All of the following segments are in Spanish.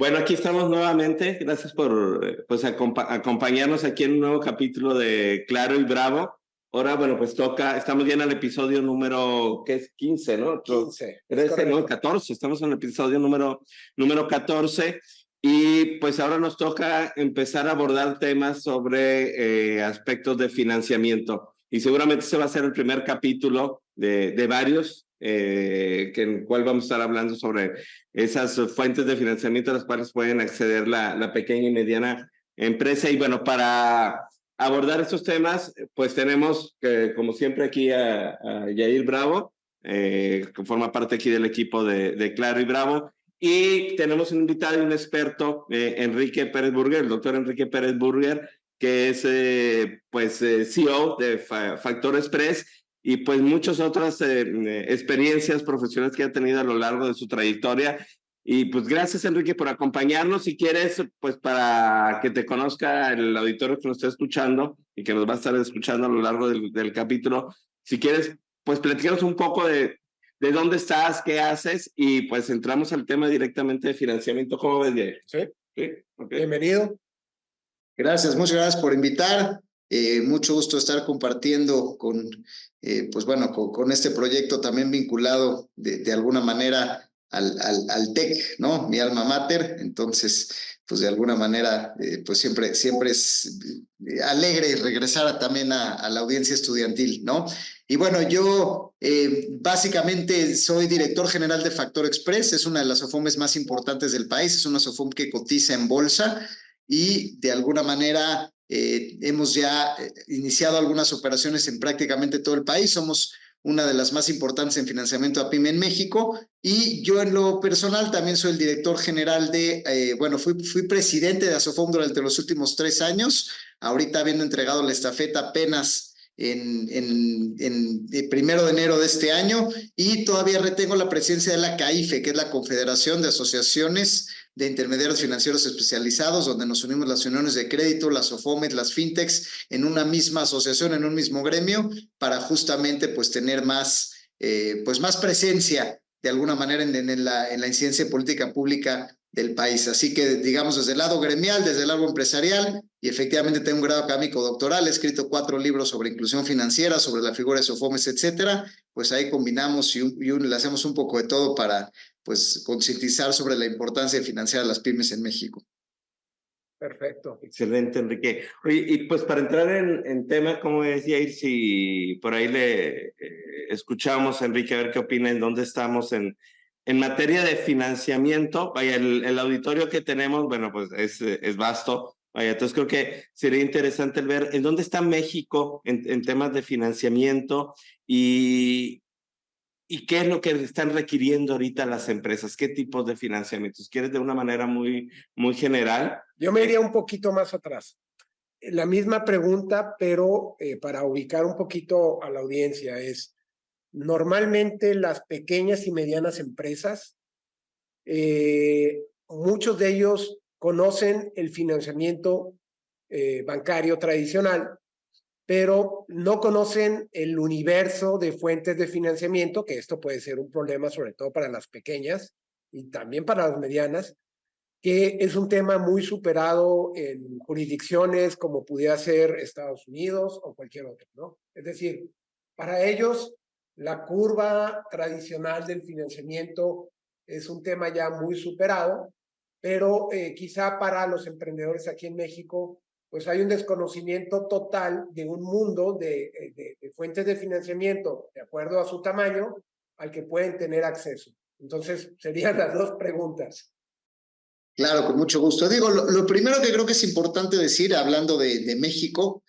Bueno, aquí estamos nuevamente. Gracias por acompañarnos aquí en un nuevo capítulo de Claro y Bravo. Ahora, bueno, pues estamos ya en el episodio número, ¿qué es? 15, ¿no? 15. 13, no, 14. Estamos en el episodio número 14. Y pues ahora nos toca empezar a abordar temas sobre aspectos de financiamiento. Y seguramente ese va a ser el primer capítulo de varios, en el cual vamos a estar hablando sobre esas fuentes de financiamiento a las cuales pueden acceder la pequeña y mediana empresa. Y bueno, para abordar estos temas, pues tenemos, como siempre, aquí a Yair Bravo, que forma parte aquí del equipo de Claro y Bravo. Y tenemos un invitado y un experto, Enrique Pérez Burger, el doctor Enrique Pérez Burger, que es CEO de Factor Express y pues muchas otras experiencias profesionales que ha tenido a lo largo de su trayectoria. Y pues gracias, Enrique, por acompañarnos. Si quieres, pues para que te conozca el auditorio que nos está escuchando y que nos va a estar escuchando a lo largo del capítulo, si quieres, pues platicaros un poco de dónde estás, qué haces, y pues entramos al tema directamente de financiamiento. ¿Cómo ves, Diego? Sí. Okay. Bienvenido. Gracias, muchas gracias por invitar. Mucho gusto estar compartiendo con este proyecto también vinculado de alguna manera al TEC, ¿no? Mi alma mater. Entonces, pues de alguna manera, pues siempre es alegre regresar también a la audiencia estudiantil, ¿no? Y bueno, yo básicamente soy director general de Factor Express. Es una de las SOFOMES más importantes del país. Es una SOFOM que cotiza en bolsa y de alguna manera hemos ya iniciado algunas operaciones en prácticamente todo el país. Somos una de las más importantes en financiamiento a PYME en México, y yo en lo personal también soy el director general fui presidente de ASOFOM durante los últimos 3 años, ahorita habiendo entregado la estafeta apenas en 1 de enero de este año, y todavía retengo la presidencia de la CAIFE, que es la Confederación de Asociaciones de Intermediarios Financieros Especializados, donde nos unimos las uniones de crédito, las SOFOMES, las fintechs, en una misma asociación, en un mismo gremio, para justamente pues tener más presencia de alguna manera en la incidencia política pública del país. Así que, digamos, desde el lado gremial, desde el lado empresarial, y efectivamente tengo un grado académico doctoral, he escrito 4 libros sobre inclusión financiera, sobre la figura de SOFOMES, etcétera. Pues ahí combinamos y le hacemos un poco de todo para pues concientizar sobre la importancia de financiar a las pymes en México. Perfecto. Excelente, Enrique. Oye, y pues para entrar en tema, ¿cómo decía ir si por ahí le escuchamos a Enrique a ver qué opina en dónde estamos en materia de financiamiento? Vaya, el auditorio que tenemos, bueno, pues es vasto. Vaya, entonces creo que sería interesante el ver en dónde está México en temas de financiamiento y qué es lo que están requiriendo ahorita las empresas, qué tipos de financiamientos. ¿Quieres de una manera muy general? Yo me iría un poquito más atrás. La misma pregunta, pero para ubicar un poquito a la audiencia es, normalmente las pequeñas y medianas empresas, muchos de ellos conocen el financiamiento bancario tradicional, pero no conocen el universo de fuentes de financiamiento, que esto puede ser un problema sobre todo para las pequeñas y también para las medianas, que es un tema muy superado en jurisdicciones como pudiera ser Estados Unidos o cualquier otro, ¿no? Es decir, para ellos la curva tradicional del financiamiento es un tema ya muy superado, pero quizá para los emprendedores aquí en México pues hay un desconocimiento total de un mundo de fuentes de financiamiento de acuerdo a su tamaño al que pueden tener acceso. Entonces, serían las 2 preguntas. Claro, con mucho gusto. Digo, lo primero que creo que es importante decir, hablando de México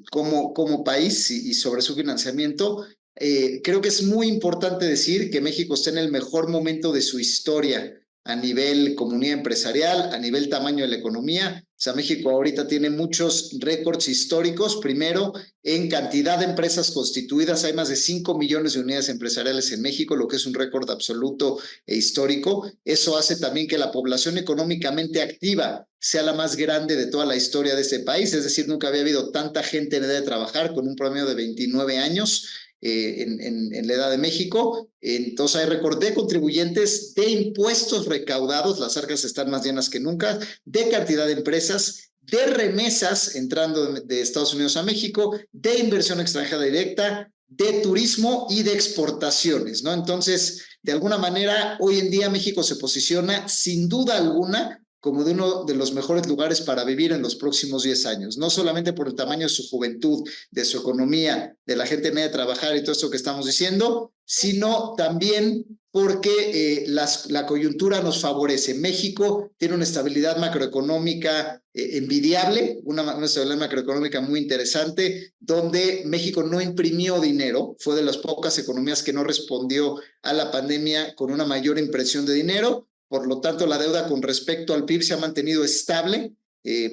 como país y sobre su financiamiento, creo que es muy importante decir que México está en el mejor momento de su historia a nivel comunidad empresarial, a nivel tamaño de la economía. O sea, México ahorita tiene muchos récords históricos. Primero, en cantidad de empresas constituidas, hay más de 5 millones de unidades empresariales en México, lo que es un récord absoluto e histórico. Eso hace también que la población económicamente activa sea la más grande de toda la historia de este país. Es decir, nunca había habido tanta gente en edad de trabajar, con un promedio de 29 años. en la edad de México. Entonces hay récord de contribuyentes, de impuestos recaudados, las arcas están más llenas que nunca, de cantidad de empresas, de remesas entrando de Estados Unidos a México, de inversión extranjera directa, de turismo y de exportaciones, ¿no? Entonces, de alguna manera, hoy en día México se posiciona sin duda alguna como de uno de los mejores lugares para vivir en los próximos 10 años, no solamente por el tamaño de su juventud, de su economía, de la gente media de trabajar y todo esto que estamos diciendo, sino también porque la coyuntura nos favorece. México tiene una estabilidad macroeconómica envidiable, una estabilidad macroeconómica muy interesante, donde México no imprimió dinero, fue de las pocas economías que no respondió a la pandemia con una mayor impresión de dinero. Por lo tanto, la deuda con respecto al PIB se ha mantenido estable,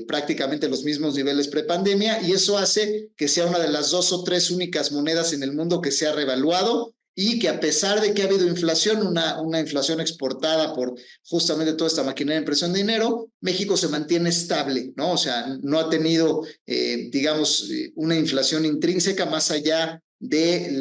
prácticamente los mismos niveles prepandemia, y eso hace que sea una de las 2 o 3 únicas monedas en el mundo que se ha revaluado y que a pesar de que ha habido inflación, una inflación exportada por justamente toda esta maquinaria de impresión de dinero, México se mantiene estable, ¿no? O sea, no ha tenido, digamos, una inflación intrínseca más allá de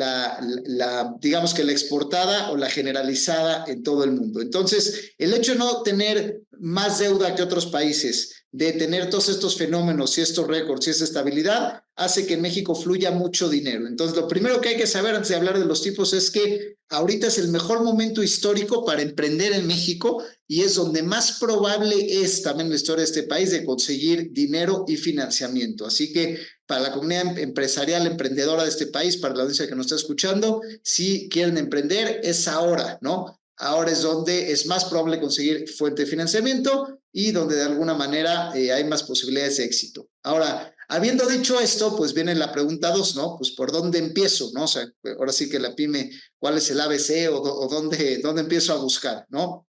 digamos que la exportada o la generalizada en todo el mundo. Entonces, el hecho de no tener más deuda que otros países, de tener todos estos fenómenos y estos récords y esa estabilidad, hace que en México fluya mucho dinero. Entonces, lo primero que hay que saber antes de hablar de los tipos es que ahorita es el mejor momento histórico para emprender en México y es donde más probable es también en la historia de este país de conseguir dinero y financiamiento. Así que para la comunidad empresarial, emprendedora de este país, para la audiencia que nos está escuchando, si quieren emprender, es ahora, ¿no? Ahora es donde es más probable conseguir fuente de financiamiento y donde de alguna manera hay más posibilidades de éxito. Ahora, habiendo dicho esto, pues viene la pregunta 2, ¿no? Pues ¿por dónde empiezo, no? O sea, ahora sí que la pyme, ¿cuál es el ABC o dónde empiezo a buscar, ¿no?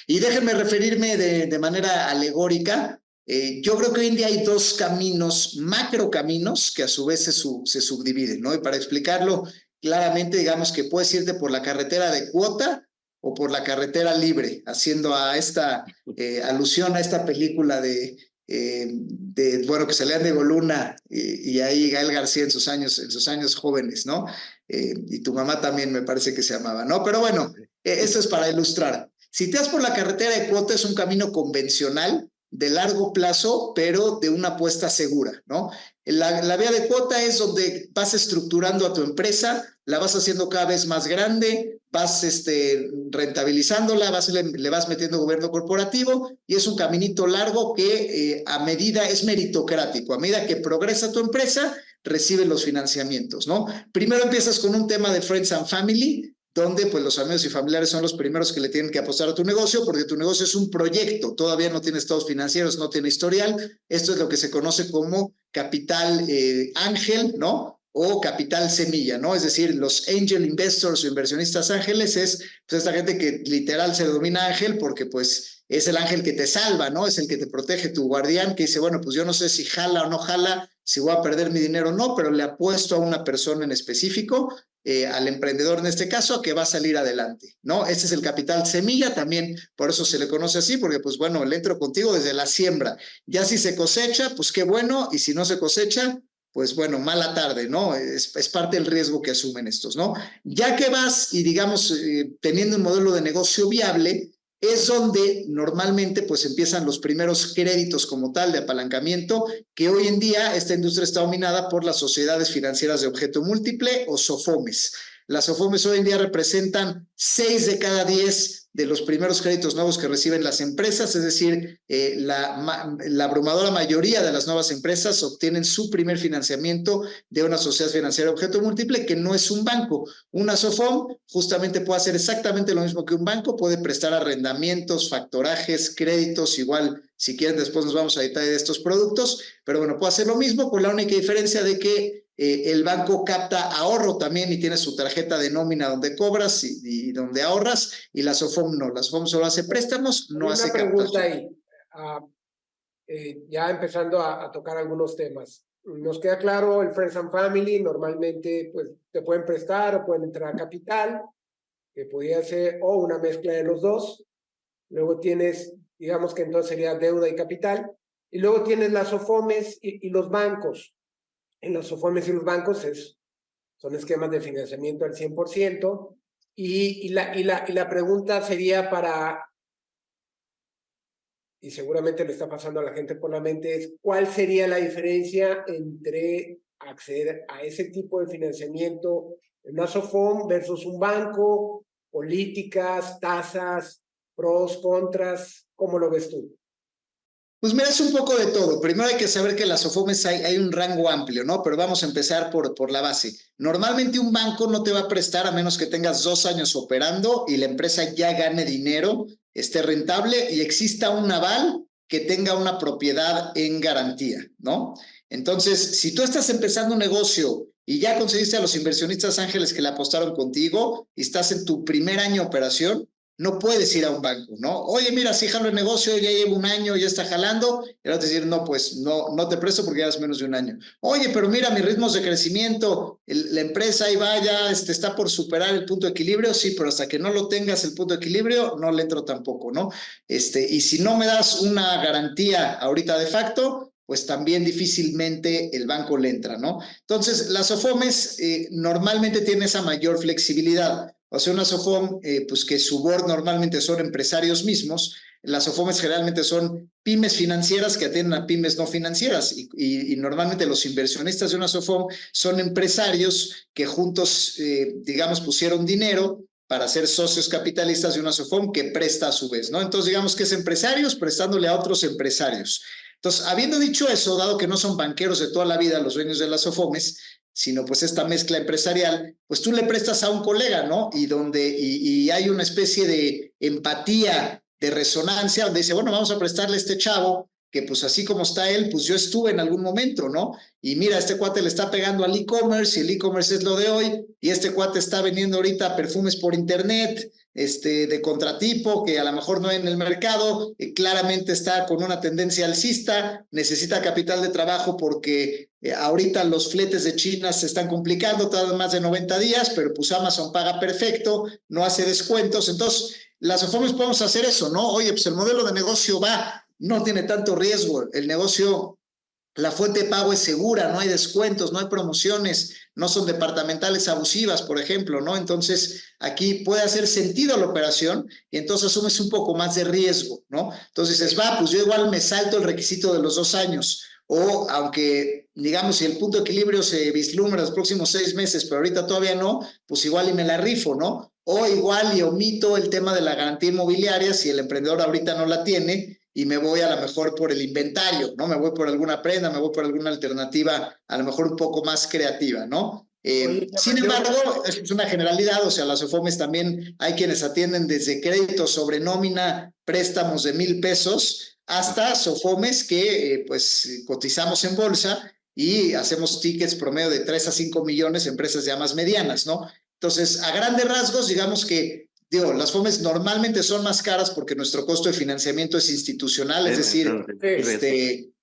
Y déjenme referirme de manera alegórica. Yo creo que hoy en día hay 2 caminos, macro caminos, que a su vez se subdividen, ¿no? Y para explicarlo claramente, digamos que puedes irte por la carretera de cuota o por la carretera libre, haciendo a esta alusión a esta película bueno, que salían de Goluna y ahí Gael García en sus años jóvenes, ¿no? Y tu mamá también me parece que se llamaba, ¿no? Pero bueno, esto es para ilustrar. Si te vas por la carretera de cuota, es un camino convencional, de largo plazo, pero de una apuesta segura, ¿no? La vía de cuota es donde vas estructurando a tu empresa, la vas haciendo cada vez más grande, vas rentabilizándola, le vas metiendo gobierno corporativo y es un caminito largo que a medida es meritocrático. A medida que progresa tu empresa, recibes los financiamientos, ¿no? Primero empiezas con un tema de Friends and Family, donde pues los amigos y familiares son los primeros que le tienen que apostar a tu negocio, porque tu negocio es un proyecto, todavía no tiene estados financieros, no tiene historial. Esto es lo que se conoce como capital ángel, ¿no? O capital semilla, ¿no? Es decir, los angel investors o inversionistas ángeles es pues esta gente que literal se denomina ángel porque pues es el ángel que te salva, ¿no? Es el que te protege, tu guardián, que dice, bueno, pues yo no sé si jala o no jala, si voy a perder mi dinero o no, pero le apuesto a una persona en específico, al emprendedor en este caso, que va a salir adelante, ¿no? Este es el capital semilla, también por eso se le conoce así, porque pues bueno, le entro contigo desde la siembra. Ya si se cosecha, pues qué bueno, y si no se cosecha, pues bueno, mala tarde, ¿no? Es parte del riesgo que asumen estos, ¿no? Ya que vas y digamos, teniendo un modelo de negocio viable, es donde normalmente pues empiezan los primeros créditos como tal de apalancamiento, que hoy en día esta industria está dominada por las sociedades financieras de objeto múltiple o SOFOMES. Las SOFOMES hoy en día representan 6 de cada 10 de los primeros créditos nuevos que reciben las empresas, es decir, la abrumadora mayoría de las nuevas empresas obtienen su primer financiamiento de una sociedad financiera de objeto múltiple que no es un banco. Una SOFOM justamente puede hacer exactamente lo mismo que un banco, puede prestar arrendamientos, factorajes, créditos, igual si quieren después nos vamos a detalle de estos productos, pero bueno, puede hacer lo mismo con la única diferencia de que el banco capta ahorro también y tiene su tarjeta de nómina donde cobras y donde ahorras, y la SOFOM no. La SOFOM solo hace préstamos, no hace captación. Una pregunta ahí, ya empezando a tocar algunos temas. Nos queda claro el Friends and Family, normalmente pues te pueden prestar o pueden entrar a capital, que podría ser o una mezcla de los dos. Luego tienes, digamos que entonces sería deuda y capital, y luego tienes las SOFOMES y los bancos. En las SOFOMES y los bancos es son esquemas de financiamiento al 100%. Y la pregunta sería y seguramente le está pasando a la gente por la mente, es ¿cuál sería la diferencia entre acceder a ese tipo de financiamiento en una SOFOM versus un banco, políticas, tasas, pros, contras? ¿Cómo lo ves tú? Pues mira, es un poco de todo. Primero hay que saber que en las SOFOMES hay un rango amplio, ¿no? Pero vamos a empezar por la base. Normalmente un banco no te va a prestar a menos que tengas 2 años operando y la empresa ya gane dinero, esté rentable y exista un aval que tenga una propiedad en garantía, ¿no? Entonces, si tú estás empezando un negocio y ya conseguiste a los inversionistas ángeles que le apostaron contigo y estás en tu primer año de operación, no puedes ir a un banco, ¿no? Oye, mira, sí jalo el negocio, ya llevo un año, ya está jalando, y ahora te decir, no, pues no te presto porque llevas menos de un año. Oye, pero mira, mis ritmos de crecimiento, la empresa ahí va, ya está por superar el punto de equilibrio, sí, pero hasta que no lo tengas el punto de equilibrio, no le entro tampoco, ¿no? Y si no me das una garantía ahorita de facto, pues también difícilmente el banco le entra, ¿no? Entonces, las SOFOMES normalmente tienen esa mayor flexibilidad. O sea, una SOFOM, pues que su board normalmente son empresarios mismos. Las SOFOMES generalmente son pymes financieras que atienden a pymes no financieras y normalmente los inversionistas de una SOFOM son empresarios que juntos, digamos, pusieron dinero para ser socios capitalistas de una SOFOM que presta a su vez, ¿no? Entonces, digamos que es empresarios prestándole a otros empresarios. Entonces, habiendo dicho eso, dado que no son banqueros de toda la vida los dueños de las SOFOMES, sino pues esta mezcla empresarial, pues tú le prestas a un colega, ¿no? Y hay una especie de empatía, de resonancia, donde dice, bueno, vamos a prestarle a este chavo, que pues así como está él, pues yo estuve en algún momento, ¿no? Y mira, este cuate le está pegando al e-commerce, y el e-commerce es lo de hoy, y este cuate está vendiendo ahorita perfumes por internet, de contratipo, que a lo mejor no hay en el mercado, claramente está con una tendencia alcista, necesita capital de trabajo porque ahorita los fletes de China se están complicando, tardan más de 90 días, pero pues Amazon paga perfecto, no hace descuentos, entonces las SOFOMES podemos hacer eso, ¿no? Oye, pues el modelo de negocio no tiene tanto riesgo, el negocio, la fuente de pago es segura, no hay descuentos, no hay promociones, no son departamentales abusivas, por ejemplo, ¿no? Entonces, aquí puede hacer sentido la operación y entonces asumes un poco más de riesgo, ¿no? Entonces dices, pues yo igual me salto el requisito de los 2 años, o aunque, digamos, si el punto de equilibrio se vislumbra los próximos 6 meses, pero ahorita todavía no, pues igual y me la rifo, ¿no? O igual y omito el tema de la garantía inmobiliaria si el emprendedor ahorita no la tiene y me voy a lo mejor por el inventario, ¿no? Me voy por alguna prenda, me voy por alguna alternativa a lo mejor un poco más creativa, ¿no? Sin embargo, es una generalidad, o sea, las SOFOMES también hay quienes atienden desde créditos sobre nómina, préstamos de 1,000 pesos, hasta SOFOMES que pues cotizamos en bolsa y hacemos tickets promedio de 3 a 5 millones, empresas ya más medianas, ¿no? Entonces, a grandes rasgos, digamos que las SOFOMES normalmente son más caras porque nuestro costo de financiamiento es institucional, es decir,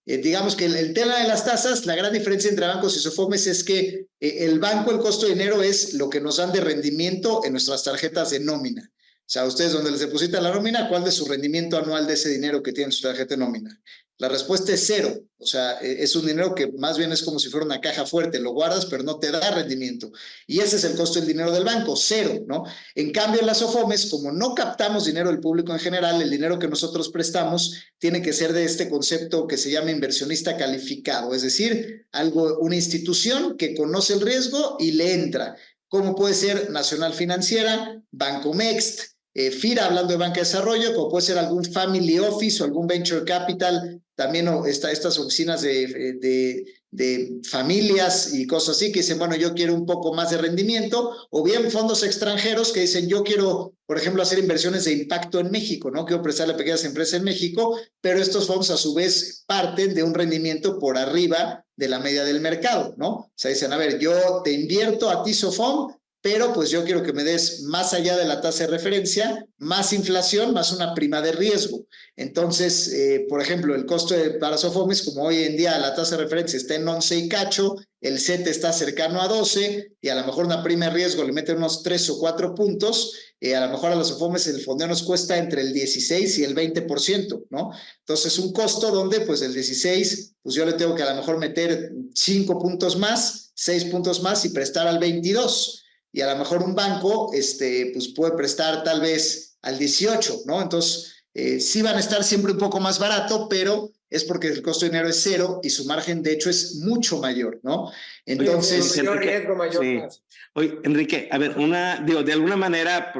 digamos que el tema de las tasas, la gran diferencia entre bancos y SOFOMES es que el banco, el costo de dinero es lo que nos dan de rendimiento en nuestras tarjetas de nómina. O sea, ustedes donde les depositan la nómina, ¿cuál es su rendimiento anual de ese dinero que tienen en su tarjeta de nómina? La respuesta es 0. O sea, es un dinero que más bien es como si fuera una caja fuerte. Lo guardas, pero no te da rendimiento. Y ese es el costo del dinero del banco, 0, ¿no? En cambio, en las SOFOMES, como no captamos dinero del público en general, el dinero que nosotros prestamos tiene que ser de este concepto que se llama inversionista calificado. Es decir, una institución que conoce el riesgo y le entra. Como puede ser Nacional Financiera, Banco Mext, FIRA, hablando de banca de desarrollo, como puede ser algún family office o algún venture capital, también estas oficinas de familias y cosas así que dicen, bueno, yo quiero un poco más de rendimiento, o bien fondos extranjeros que dicen, yo quiero, por ejemplo, hacer inversiones de impacto en México, ¿no? Quiero prestarle a pequeñas empresas en México, pero estos fondos a su vez parten de un rendimiento por arriba de la media del mercado, ¿no? O sea, dicen, a ver, yo te invierto a ti, SOFOM, pero pues yo quiero que me des más allá de la tasa de referencia, más inflación, más una prima de riesgo. Entonces, por ejemplo, el costo para SOFOMES, como hoy en día la tasa de referencia está en 11 y cacho, el CETE está cercano a 12 y a lo mejor una prima de riesgo le meten unos 3 o 4 puntos, a lo mejor a las SOFOMES el fondeo nos cuesta entre el 16 y el 20%, ¿no? Entonces, un costo donde pues el 16, pues yo le tengo que a lo mejor meter 5 puntos más, 6 puntos más y prestar al 22. Y a lo mejor un banco pues puede prestar tal vez al 18, ¿no? Entonces, sí van a estar siempre un poco más barato, pero es porque el costo de dinero es cero y su margen, de hecho, es mucho mayor, ¿no? Entonces... mayor riesgo, mayor plazo. Oye, Enrique, a ver, de alguna manera,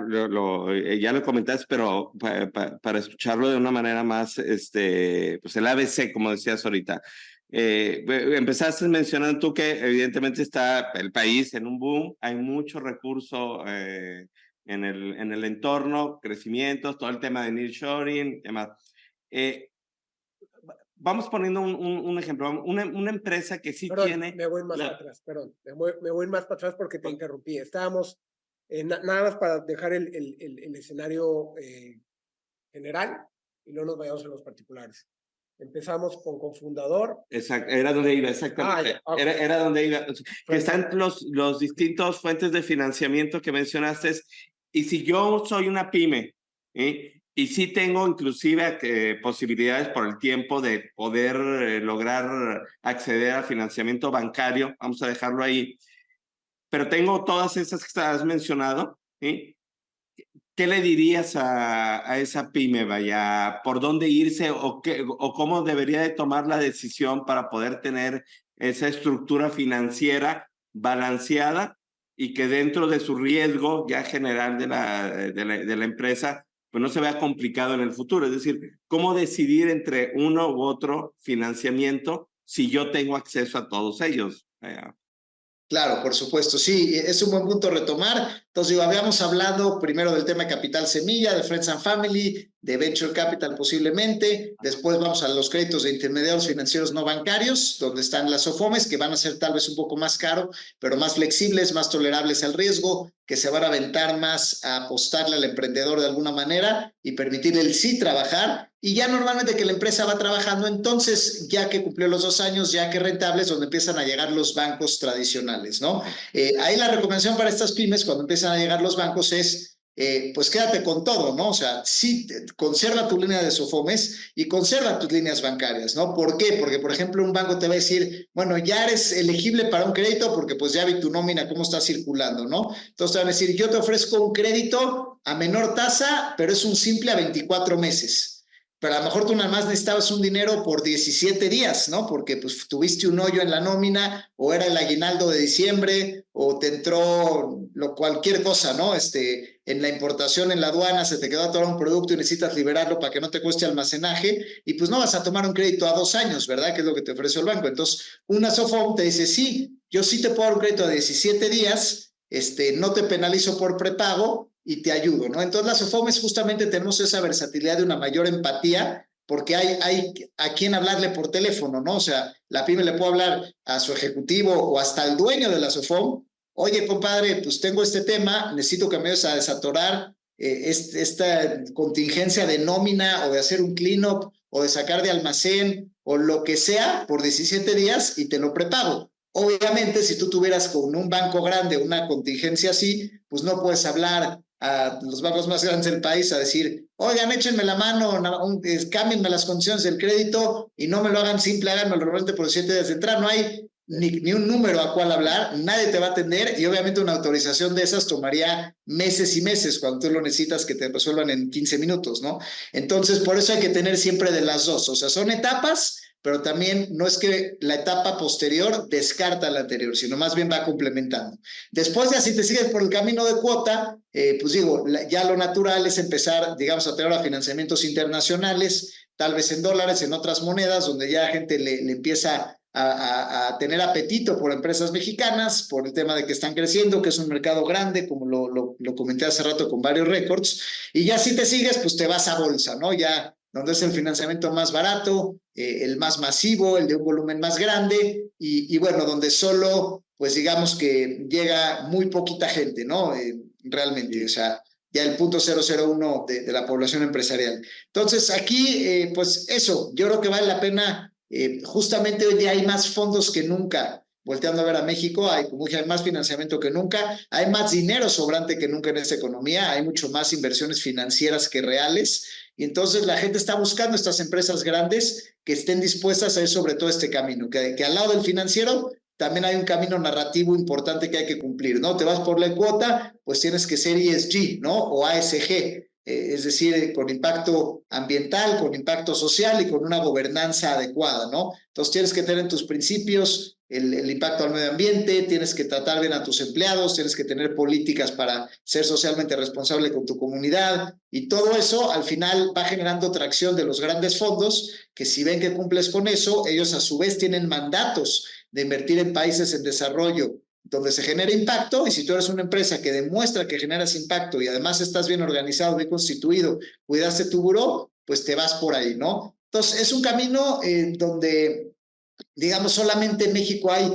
ya lo comentaste, pero para escucharlo de una manera más, pues el ABC, como decías ahorita. Empezaste mencionando tú que evidentemente está el país en un boom, hay mucho recurso en el entorno, crecimientos, todo el tema de nearshoring, demás. Vamos poniendo un ejemplo, una empresa que sí tiene... Me voy más para atrás, perdón, me voy más para atrás porque te interrumpí. Estábamos, nada más para dejar el escenario general y no nos vayamos a los particulares. Empezamos con cofundador. Exacto, era donde iba, exactamente. Okay. Era donde iba. Que están los distintos fuentes de financiamiento que mencionaste. Y si yo soy una pyme, y sí tengo inclusive posibilidades por el tiempo de poder lograr acceder al financiamiento bancario, vamos a dejarlo ahí, pero tengo todas esas que has mencionado, ¿qué le dirías a esa pyme, vaya, por dónde irse o cómo debería de tomar la decisión para poder tener esa estructura financiera balanceada y que dentro de su riesgo ya general de la empresa, pues no se vea complicado en el futuro? Es decir, ¿cómo decidir entre uno u otro financiamiento si yo tengo acceso a todos ellos? Claro, por supuesto, sí, es un buen punto retomar. Entonces, habíamos hablado primero del tema de capital semilla, de Friends and Family, de Venture Capital posiblemente. Después vamos a los créditos de intermediarios financieros no bancarios, donde están las SOFOMES, que van a ser tal vez un poco más caro, pero más flexibles, más tolerables al riesgo, que se van a aventar más a apostarle al emprendedor de alguna manera y permitirle el sí trabajar. Y ya normalmente que la empresa va trabajando, entonces ya que cumplió los 2 años, ya que rentables, donde empiezan a llegar los bancos tradicionales, ¿no? Ahí la recomendación para estas pymes cuando empiezan a llegar los bancos es, pues quédate con todo, ¿no? O sea, sí, conserva tu línea de SOFOMES y conserva tus líneas bancarias, ¿no? ¿Por qué? Porque, por ejemplo, un banco te va a decir, bueno, ya eres elegible para un crédito porque pues ya vi tu nómina, cómo está circulando, ¿no? Entonces te van a decir, yo te ofrezco un crédito a menor tasa, pero es un simple a 24 meses. Pero a lo mejor tú nada más necesitabas un dinero por 17 días, ¿no? Porque pues tuviste un hoyo en la nómina, o era el aguinaldo de diciembre, o te entró cualquier cosa, ¿no? En la importación, en la aduana, se te quedó atorado un producto y necesitas liberarlo para que no te cueste almacenaje, y pues no vas a tomar un crédito a 2 años, ¿verdad? Que es lo que te ofrece el banco. Entonces, una SOFOM te dice, sí, yo sí te puedo dar un crédito a 17 días, no te penalizo por prepago, y te ayudo, ¿no? Entonces las SOFOMES justamente tenemos esa versatilidad de una mayor empatía porque hay a quien hablarle por teléfono, ¿no? O sea, la pyme le puede hablar a su ejecutivo o hasta al dueño de la SOFOM. Oye, compadre, pues tengo este tema, necesito que me ayudes a desatorar esta contingencia de nómina o de hacer un clean-up o de sacar de almacén o lo que sea por 17 días y te lo prepago. Obviamente, si tú tuvieras con un banco grande una contingencia así, pues no puedes hablar a los bancos más grandes del país a decir, oigan, échenme la mano, cámbienme las condiciones del crédito y no me lo hagan simple, háganme lo realmente por 7 días de entrada. No hay ni un número a cual hablar, nadie te va a atender y obviamente una autorización de esas tomaría meses y meses cuando tú lo necesitas que te resuelvan en 15 minutos, ¿no? Entonces, por eso hay que tener siempre de las dos, o sea, son etapas, pero también no es que la etapa posterior descarta la anterior, sino más bien va complementando. Después ya si te sigues por el camino de cuota, pues digo, ya lo natural es empezar, digamos, a tener financiamientos internacionales, tal vez en dólares, en otras monedas, donde ya la gente le empieza a tener apetito por empresas mexicanas, por el tema de que están creciendo, que es un mercado grande, como lo comenté hace rato con varios récords, y ya si te sigues, pues te vas a bolsa, ¿no? Ya donde es el financiamiento más barato, el más masivo, el de un volumen más grande, y bueno, donde solo, pues digamos que llega muy poquita gente, ¿no? Realmente, o sea, ya el 0.001 de la población empresarial. Entonces, aquí, pues eso, yo creo que vale la pena, justamente hoy día hay más fondos que nunca, volteando a ver a México, hay más financiamiento que nunca, hay más dinero sobrante que nunca en esta economía, hay mucho más inversiones financieras que reales, y entonces la gente está buscando estas empresas grandes que estén dispuestas a ir sobre todo este camino, que al lado del financiero también hay un camino narrativo importante que hay que cumplir, ¿no? Te vas por la cuota, pues tienes que ser ESG, ¿no? O ASG, es decir, con impacto ambiental, con impacto social y con una gobernanza adecuada, ¿no? Entonces tienes que tener en tus principios el impacto al medio ambiente, tienes que tratar bien a tus empleados, tienes que tener políticas para ser socialmente responsable con tu comunidad, y todo eso al final va generando tracción de los grandes fondos, que si ven que cumples con eso, ellos a su vez tienen mandatos de invertir en países en desarrollo donde se genera impacto, y si tú eres una empresa que demuestra que generas impacto y además estás bien organizado, bien constituido, cuidaste tu buró, pues te vas por ahí, ¿no? Entonces es un camino donde, digamos, solamente en México hay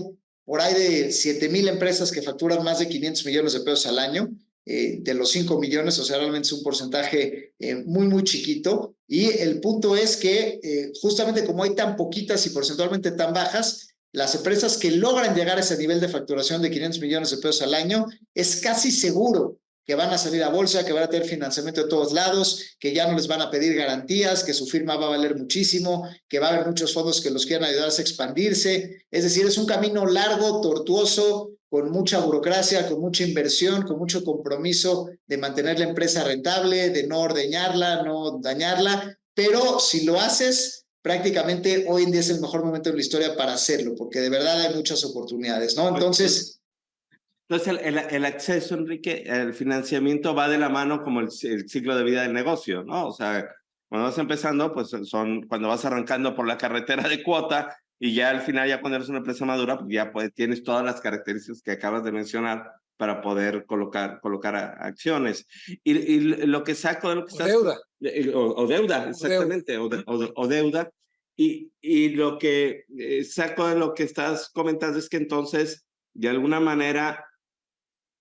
por ahí de 7,000 empresas que facturan más de 500 millones de pesos al año, de los 5 millones, o sea, realmente es un porcentaje muy, muy chiquito. Y el punto es que justamente como hay tan poquitas y porcentualmente tan bajas, las empresas que logran llegar a ese nivel de facturación de 500 millones de pesos al año, es casi seguro que van a salir a bolsa, que van a tener financiamiento de todos lados, que ya no les van a pedir garantías, que su firma va a valer muchísimo, que va a haber muchos fondos que los quieran ayudar a expandirse. Es decir, es un camino largo, tortuoso, con mucha burocracia, con mucha inversión, con mucho compromiso de mantener la empresa rentable, de no ordeñarla, no dañarla, pero si lo haces, prácticamente hoy en día es el mejor momento de la historia para hacerlo, porque de verdad hay muchas oportunidades, ¿no? Entonces el acceso, Enrique, el financiamiento va de la mano como el ciclo de vida del negocio, ¿no? O sea, cuando vas empezando, pues cuando vas arrancando por la carretera de cuota, y ya al final, ya cuando eres una empresa madura, pues ya tienes todas las características que acabas de mencionar para poder colocar acciones. Y lo que saco de lo que estás... Deuda. O deuda, exactamente, o deuda. Y lo que saco de lo que estás comentando es que entonces, de alguna manera,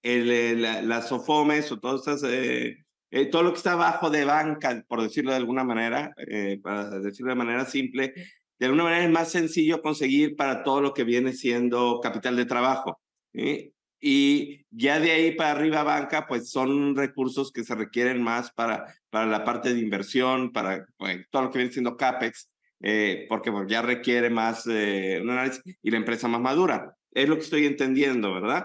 las SOFOMES o todas estas, todo lo que está abajo de banca, por decirlo de alguna manera, para decirlo de manera simple, de alguna manera es más sencillo conseguir para todo lo que viene siendo capital de trabajo. Y ya de ahí para arriba banca, pues son recursos que se requieren más para la parte de inversión, para todo lo que viene siendo CAPEX, porque ya requiere más un análisis y la empresa más madura. Es lo que estoy entendiendo, ¿verdad?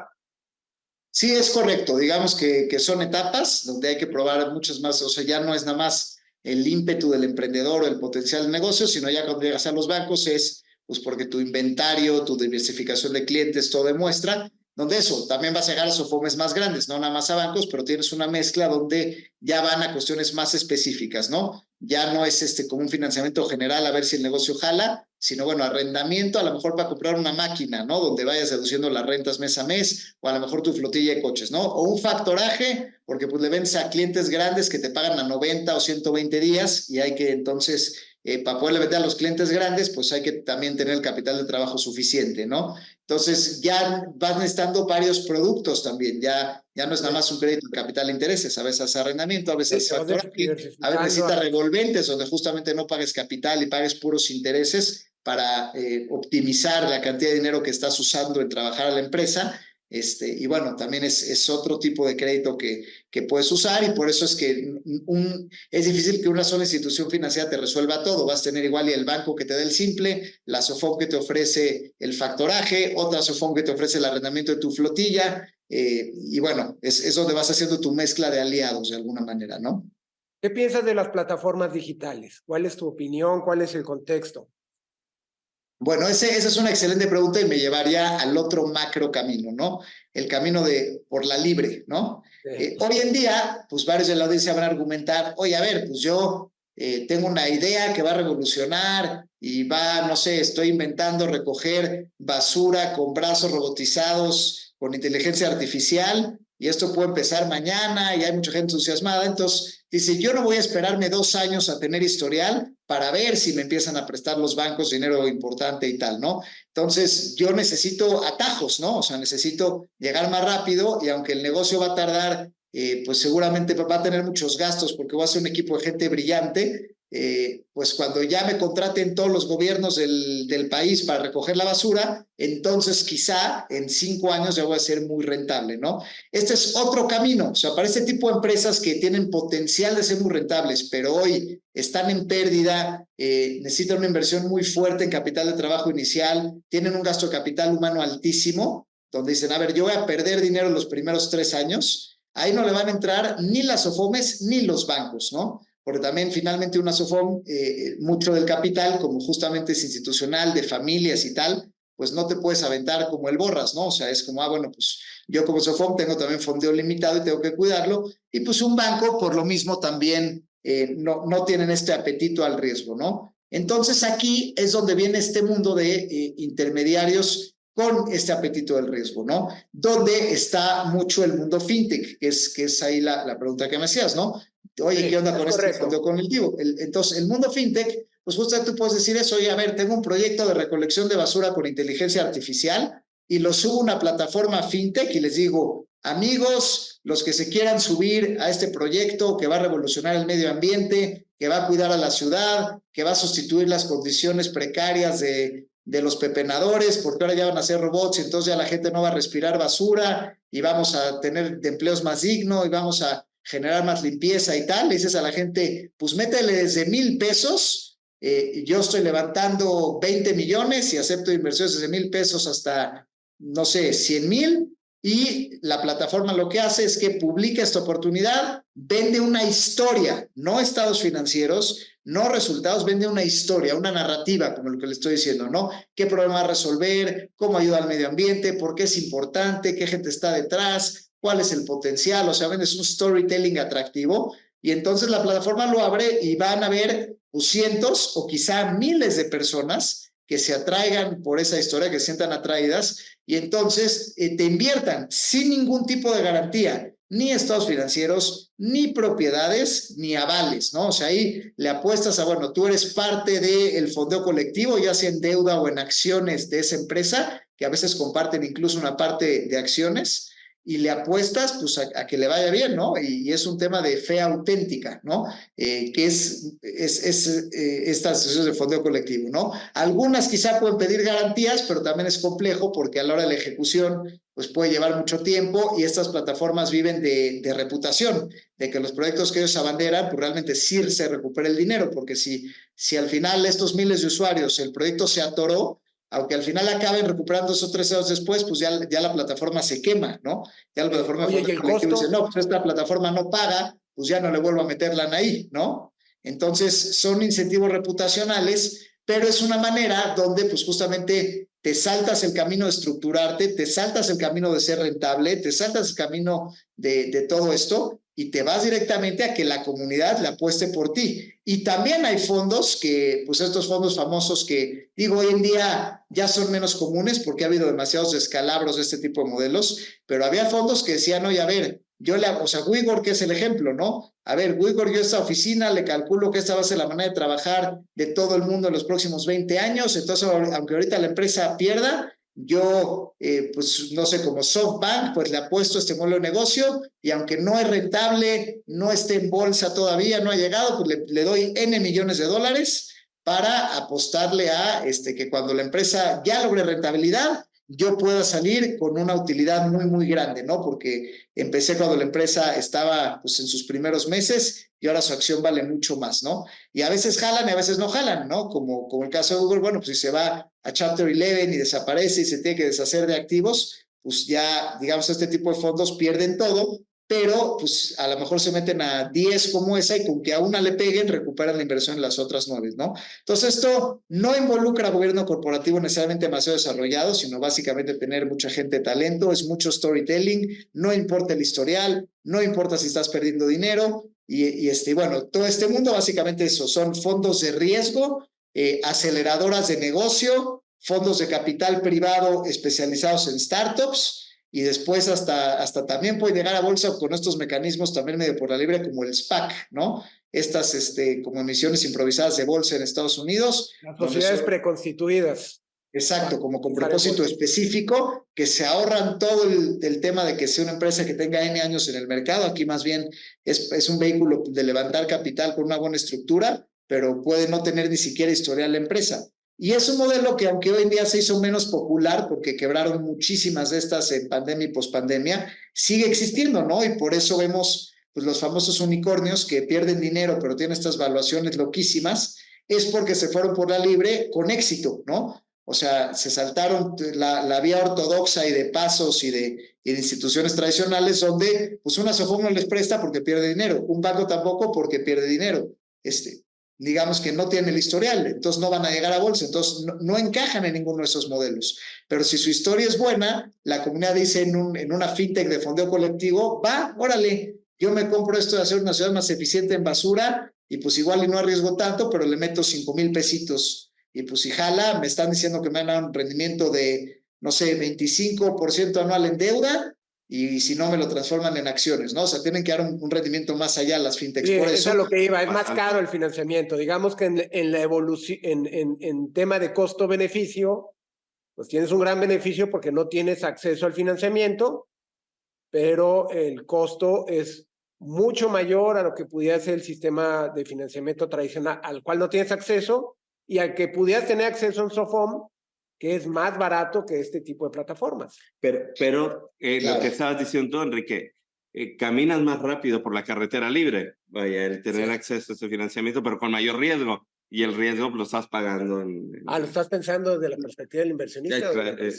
Sí, es correcto. Digamos que son etapas donde hay que probar muchas más. O sea, ya no es nada más el ímpetu del emprendedor o el potencial del negocio, sino ya cuando llegas a los bancos es pues porque tu inventario, tu diversificación de clientes, todo demuestra, donde eso también vas a llegar a SOFOMES más grandes, no nada más a bancos, pero tienes una mezcla donde ya van a cuestiones más específicas, ¿no? Ya no es como un financiamiento general a ver si el negocio jala, sino bueno, arrendamiento a lo mejor para comprar una máquina, ¿no? Donde vayas reduciendo las rentas mes a mes, o a lo mejor tu flotilla de coches, ¿no? O un factoraje, porque pues le vendes a clientes grandes que te pagan a 90 o 120 días y hay que entonces, para poderle vender a los clientes grandes, pues hay que también tener el capital de trabajo suficiente, ¿no? Entonces ya vas necesitando varios productos también, ya no es nada más un crédito de capital de intereses, a veces arrendamiento, a veces factoraje, a veces necesitas revolventes donde justamente no pagues capital y pagues puros intereses para optimizar la cantidad de dinero que estás usando en trabajar a la empresa. Y bueno, también es otro tipo de crédito que puedes usar, y por eso es que es difícil que una sola institución financiera te resuelva todo. Vas a tener igual y el banco que te da el simple, la SOFOM que te ofrece el factoraje, otra SOFOM que te ofrece el arrendamiento de tu flotilla, y bueno, es donde vas haciendo tu mezcla de aliados de alguna manera, ¿no? ¿Qué piensas de las plataformas digitales? ¿Cuál es tu opinión? ¿Cuál es el contexto? Bueno, esa es una excelente pregunta y me llevaría al otro macro camino, ¿no? El camino por la libre, ¿no? Sí. Hoy en día, pues varios de la audiencia van a argumentar, oye, a ver, pues yo tengo una idea que va a revolucionar y no sé, estoy inventando recoger basura con brazos robotizados, con inteligencia artificial, y esto puede empezar mañana y hay mucha gente entusiasmada. Entonces, dice, yo no voy a esperarme 2 años a tener historial para ver si me empiezan a prestar los bancos dinero importante y tal, ¿no? Entonces, yo necesito atajos, ¿no? O sea, necesito llegar más rápido, y aunque el negocio va a tardar, pues seguramente va a tener muchos gastos porque va a ser un equipo de gente brillante. pues cuando ya me contraten todos los gobiernos del país para recoger la basura, entonces quizá en 5 años ya voy a ser muy rentable, ¿no? Este es otro camino, o sea, para este tipo de empresas que tienen potencial de ser muy rentables, pero hoy están en pérdida, necesitan una inversión muy fuerte en capital de trabajo inicial, tienen un gasto de capital humano altísimo, donde dicen, a ver, yo voy a perder dinero los primeros 3 años, ahí no le van a entrar ni las SOFOMES ni los bancos, ¿no? Porque también finalmente una SOFOM, mucho del capital, como justamente es institucional, de familias y tal, pues no te puedes aventar como el Borras, ¿no? O sea, es como, bueno, pues yo como SOFOM tengo también fondeo limitado y tengo que cuidarlo, y pues un banco por lo mismo también no tienen este apetito al riesgo, ¿no? Entonces aquí es donde viene este mundo de intermediarios con este apetito del riesgo, ¿no? Donde está mucho el mundo fintech, que es ahí la pregunta que me hacías, ¿no? Oye, ¿qué onda con este fondeo cognitivo? Entonces, el mundo fintech, pues justamente tú puedes decir eso, oye, a ver, tengo un proyecto de recolección de basura con inteligencia artificial y lo subo a una plataforma fintech y les digo, amigos, los que se quieran subir a este proyecto que va a revolucionar el medio ambiente, que va a cuidar a la ciudad, que va a sustituir las condiciones precarias de los pepenadores, porque ahora ya van a ser robots y entonces ya la gente no va a respirar basura y vamos a tener empleos más dignos y vamos a generar más limpieza y tal. Le dices a la gente, pues métele desde 1,000 pesos, yo estoy levantando 20 millones y acepto inversiones desde 1,000 pesos hasta, no sé, 100,000, y la plataforma lo que hace es que publica esta oportunidad, vende una historia, no estados financieros, no resultados, vende una historia, una narrativa, como lo que le estoy diciendo, ¿no? ¿Qué problema va a resolver? ¿Cómo ayuda al medio ambiente? ¿Por qué es importante? ¿Qué gente está detrás? ¿Cuál es el potencial? O sea, vendes un storytelling atractivo y entonces la plataforma lo abre y van a ver cientos o quizá miles de personas que se atraigan por esa historia, que se sientan atraídas y entonces te inviertan sin ningún tipo de garantía, ni estados financieros, ni propiedades, ni avales, ¿no? O sea, ahí le apuestas a, bueno, tú eres parte del fondeo colectivo, ya sea en deuda o en acciones de esa empresa, que a veces comparten incluso una parte de acciones, y le apuestas pues a que le vaya bien, ¿no? Y es un tema de fe auténtica, ¿no? Que es estas sesiones de fondeo colectivo, ¿no? Algunas quizá pueden pedir garantías, pero también es complejo porque a la hora de la ejecución pues puede llevar mucho tiempo y estas plataformas viven de reputación, de que los proyectos que ellos abanderan pues realmente sí se recupera el dinero, porque si al final estos miles de usuarios el proyecto se atoró, aunque al final acaben recuperando esos 3 años después, pues ya la plataforma se quema, ¿no? Ya la plataforma Oye, ¿y el costo? dice, no, pues esta plataforma no paga, pues ya no le vuelvo a meter lana ahí, ¿no? Entonces son incentivos reputacionales, pero es una manera donde pues justamente te saltas el camino de estructurarte, te saltas el camino de ser rentable, te saltas el camino de todo esto y te vas directamente a que la comunidad le apueste por ti. Y también hay fondos que, pues estos fondos famosos que, digo, hoy en día ya son menos comunes porque ha habido demasiados descalabros de este tipo de modelos, pero había fondos que decían, oye, a ver, o sea, Wigor, que es el ejemplo, ¿no? A ver, Wigor, yo a esta oficina le calculo que esta va a ser la manera de trabajar de todo el mundo en los próximos 20 años, entonces, aunque ahorita la empresa pierda, yo, pues no sé, como SoftBank, pues le apuesto este modelo de negocio y aunque no es rentable, no esté en bolsa todavía, no ha llegado, pues le doy N millones de dólares para apostarle a que cuando la empresa ya logre rentabilidad, yo pueda salir con una utilidad muy, muy grande, ¿no? Porque empecé cuando la empresa estaba pues en sus primeros meses y ahora su acción vale mucho más, ¿no? Y a veces jalan y a veces no jalan, ¿no? Como el caso de Google, bueno, pues si se va a Chapter 11 y desaparece y se tiene que deshacer de activos, pues ya, digamos, este tipo de fondos pierden todo, pero pues a lo mejor se meten a 10 como esa y con que a una le peguen, recuperan la inversión en las otras 9, ¿no? Entonces esto no involucra a gobierno corporativo necesariamente demasiado desarrollado, sino básicamente tener mucha gente de talento, es mucho storytelling, no importa el historial, no importa si estás perdiendo dinero, y bueno, todo este mundo básicamente eso, son fondos de riesgo, aceleradoras de negocio, fondos de capital privado especializados en startups, y después hasta también puede llegar a bolsa con estos mecanismos también medio por la libre como el SPAC, ¿no? Estas como emisiones improvisadas de bolsa en Estados Unidos. Las sociedades preconstituidas. Exacto, como con propósito específico, que se ahorran todo el tema de que sea una empresa que tenga N años en el mercado. Aquí más bien es un vehículo de levantar capital con una buena estructura, pero puede no tener ni siquiera historial la empresa. Y es un modelo que, aunque hoy en día se hizo menos popular porque quebraron muchísimas de estas en pandemia y pospandemia, sigue existiendo, ¿no? Y por eso vemos pues, los famosos unicornios que pierden dinero, pero tienen estas valuaciones loquísimas, es porque se fueron por la libre con éxito, ¿no? O sea, se saltaron la vía ortodoxa y de pasos y de instituciones tradicionales donde pues una SOFOM no les presta porque pierde dinero, un banco tampoco porque pierde dinero. Digamos que no tienen el historial, entonces no van a llegar a bolsa, entonces no encajan en ninguno de esos modelos. Pero si su historia es buena, la comunidad dice en una fintech de fondeo colectivo, va, órale, yo me compro esto de hacer una ciudad más eficiente en basura y pues igual y no arriesgo tanto, pero le meto 5,000 pesitos. Y pues si jala, me están diciendo que me van a dar un rendimiento de, no sé, 25% anual en deuda, y si no me lo transforman en acciones, ¿no? O sea, tienen que dar un rendimiento más allá las fintechs. Sí, por eso es lo que iba, es más bastante caro el financiamiento. Digamos que en la evolución, en tema de costo-beneficio, pues tienes un gran beneficio porque no tienes acceso al financiamiento, pero el costo es mucho mayor a lo que pudiera ser el sistema de financiamiento tradicional, al cual no tienes acceso, y al que pudieras tener acceso en SOFOM, que es más barato que este tipo de plataformas. Pero Claro. lo que estabas diciendo tú, Enrique, caminas más rápido por la carretera libre, vaya, el tener acceso a ese financiamiento, pero con mayor riesgo, y el riesgo lo estás pagando ¿Lo estás pensando desde la perspectiva del inversionista?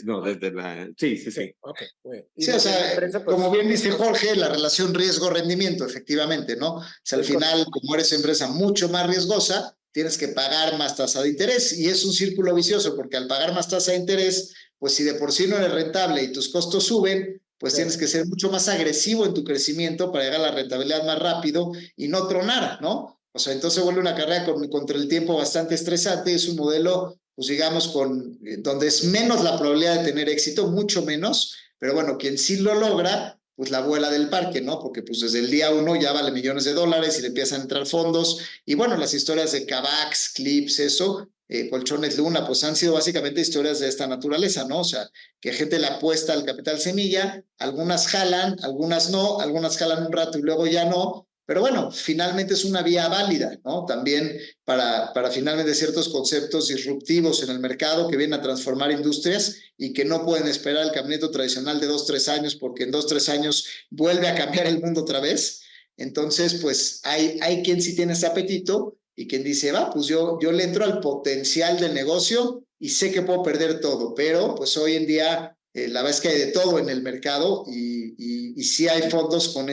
no, desde la... Sí, sí, sí. Okay, muy bien. Sí, o sea, como bien dice Jorge, la relación riesgo-rendimiento, efectivamente, ¿no? O sea, al final, como eres empresa mucho más riesgosa, tienes que pagar más tasa de interés, y es un círculo vicioso, porque al pagar más tasa de interés, pues si de por sí no eres rentable y tus costos suben, pues tienes que ser mucho más agresivo en tu crecimiento para llegar a la rentabilidad más rápido y no tronar, ¿no? O sea, entonces vuelve una carrera contra el tiempo bastante estresante. Es un modelo, pues digamos, donde es menos la probabilidad de tener éxito, mucho menos, pero bueno, quien sí lo logra, pues la abuela del parque, ¿no? Porque pues desde el día uno ya vale millones de dólares y le empiezan a entrar fondos. Y bueno, las historias de Kavax, Clips, eso, Colchones Luna, pues han sido básicamente historias de esta naturaleza, ¿no? O sea, que gente le apuesta al capital semilla, algunas jalan, algunas no, algunas jalan un rato y luego ya no. Pero bueno, finalmente es una vía válida, ¿no? También para finalmente ciertos conceptos disruptivos en el mercado que vienen a transformar industrias y que no pueden esperar el caminito tradicional de 2-3 años, porque en 2-3 años vuelve a cambiar el mundo otra vez. Entonces, pues hay quien sí tiene ese apetito y quien dice, va, pues yo le entro al potencial del negocio y sé que puedo perder todo, pero pues hoy en día la verdad es que hay de todo en el mercado y sí hay fondos con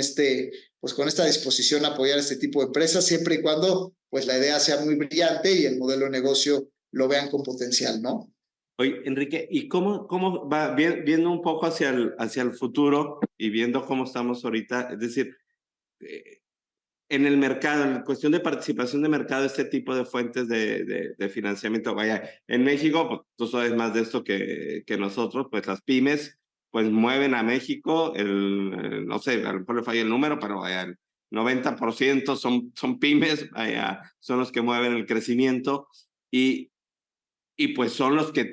con esta disposición a apoyar este tipo de empresas, siempre y cuando pues la idea sea muy brillante y el modelo de negocio lo vean con potencial, ¿no? Oye, Enrique, ¿y cómo va viendo un poco hacia el futuro y viendo cómo estamos ahorita? Es decir, en el mercado, en cuestión de participación de mercado, este tipo de fuentes de financiamiento, vaya, en México, pues tú sabes más de esto que nosotros, pues las pymes, pues mueven a México, no sé, a lo mejor le falla el número, pero vaya, el 90% son pymes, vaya, son los que mueven el crecimiento y pues son los que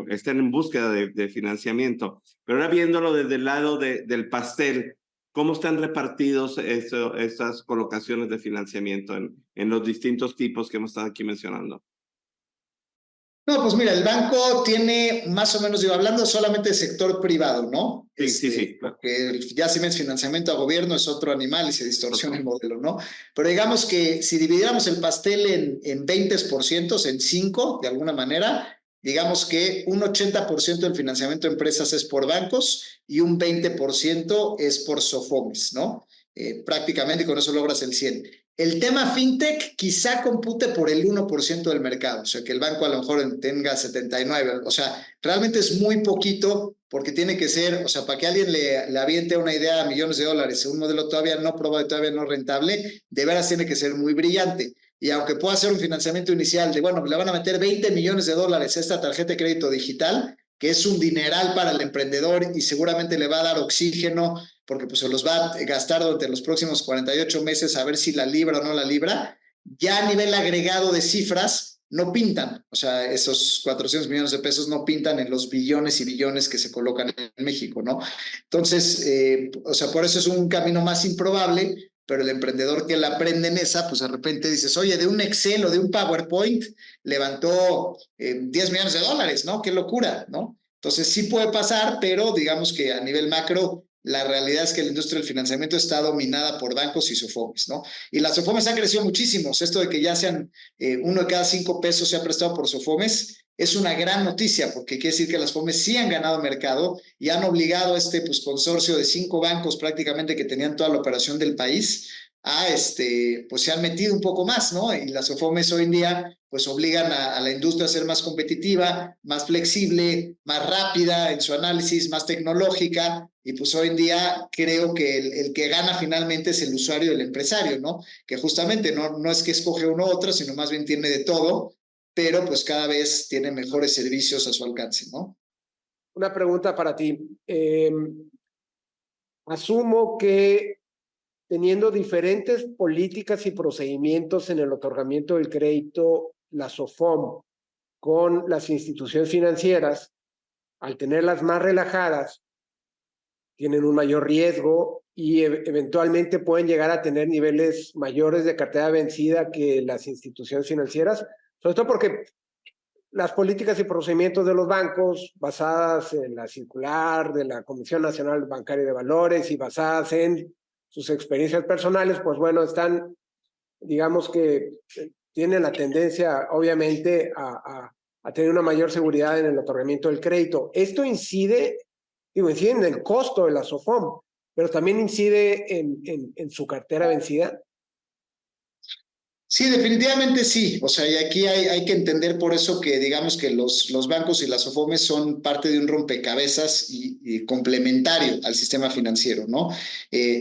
están en búsqueda de financiamiento. Pero ahora viéndolo desde el lado del pastel, ¿cómo están repartidos estas colocaciones de financiamiento en los distintos tipos que hemos estado aquí mencionando? No, pues mira, el banco tiene más o menos, digo, hablando solamente del sector privado, ¿no? Sí. Porque ya si ves financiamiento a gobierno es otro animal y se distorsiona el modelo, ¿no? Pero digamos que si dividiéramos el pastel en 20%, en 5, de alguna manera, digamos que un 80% del financiamiento de empresas es por bancos y un 20% es por SOFOMES, ¿no? Prácticamente con eso logras el 100. El tema fintech quizá compute por el 1% del mercado, o sea, que el banco a lo mejor tenga 79, o sea, realmente es muy poquito porque tiene que ser, o sea, para que alguien le aviente una idea a millones de dólares, un modelo todavía no probado y todavía no rentable, de veras tiene que ser muy brillante. Y aunque pueda ser un financiamiento inicial de, bueno, le van a meter 20 millones de dólares a esta tarjeta de crédito digital, que es un dineral para el emprendedor y seguramente le va a dar oxígeno porque pues se los va a gastar durante los próximos 48 meses a ver si la libra o no la libra, ya a nivel agregado de cifras no pintan, o sea, esos 400 millones de pesos no pintan en los billones y billones que se colocan en México, ¿no? Entonces, o sea, por eso es un camino más improbable, pero el emprendedor que la aprende en esa, pues de repente dices, oye, de un Excel o de un PowerPoint levantó $10 millones, ¿no? ¡Qué locura!, ¿no? Entonces sí puede pasar, pero digamos que a nivel macro, la realidad es que la industria del financiamiento está dominada por bancos y SOFOMES, ¿no? Y las SOFOMES han crecido muchísimo. Esto de que ya sean 1 de cada 5 pesos se ha prestado por SOFOMES es una gran noticia, porque quiere decir que las SOFOMES sí han ganado mercado y han obligado a este consorcio de 5 bancos prácticamente que tenían toda la operación del país a pues se han metido un poco más, ¿no? Y las SOFOMES hoy en día pues obligan a la industria a ser más competitiva, más flexible, más rápida en su análisis, más tecnológica, y pues hoy en día creo que el que gana finalmente es el usuario, el empresario, ¿no? Que justamente no es que escoge uno u otro, sino más bien tiene de todo, pero pues cada vez tiene mejores servicios a su alcance, ¿no? Una pregunta para ti. Asumo que teniendo diferentes políticas y procedimientos en el otorgamiento del crédito, la SOFOM con las instituciones financieras, al tenerlas más relajadas, tienen un mayor riesgo y eventualmente pueden llegar a tener niveles mayores de cartera vencida que las instituciones financieras, sobre todo porque las políticas y procedimientos de los bancos, basadas en la circular de la Comisión Nacional Bancaria de Valores y basadas en sus experiencias personales, pues bueno, están, digamos que tienen la tendencia, obviamente, a tener una mayor seguridad en el otorgamiento del crédito. Esto incide en el costo de la SOFOM, pero también incide en su cartera vencida. Sí, definitivamente sí. O sea, y aquí hay que entender por eso que digamos que los bancos y las SOFOMES son parte de un rompecabezas y complementario al sistema financiero, ¿no?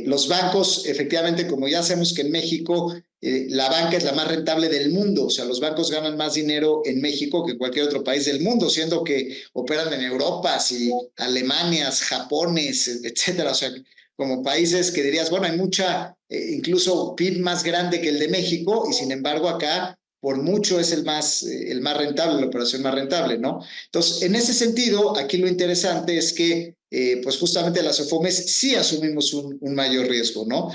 Los bancos, efectivamente, como ya sabemos que en México la banca es la más rentable del mundo. O sea, los bancos ganan más dinero en México que cualquier otro país del mundo, siendo que operan en Europa, sí, Alemania, Japones, etcétera. O sea, como países que dirías, bueno, hay mucha, incluso PIB más grande que el de México, y sin embargo acá por mucho es el más rentable, la operación más rentable, ¿no? Entonces, en ese sentido, aquí lo interesante es que, pues justamente las SOFOMES sí asumimos un mayor riesgo, ¿no?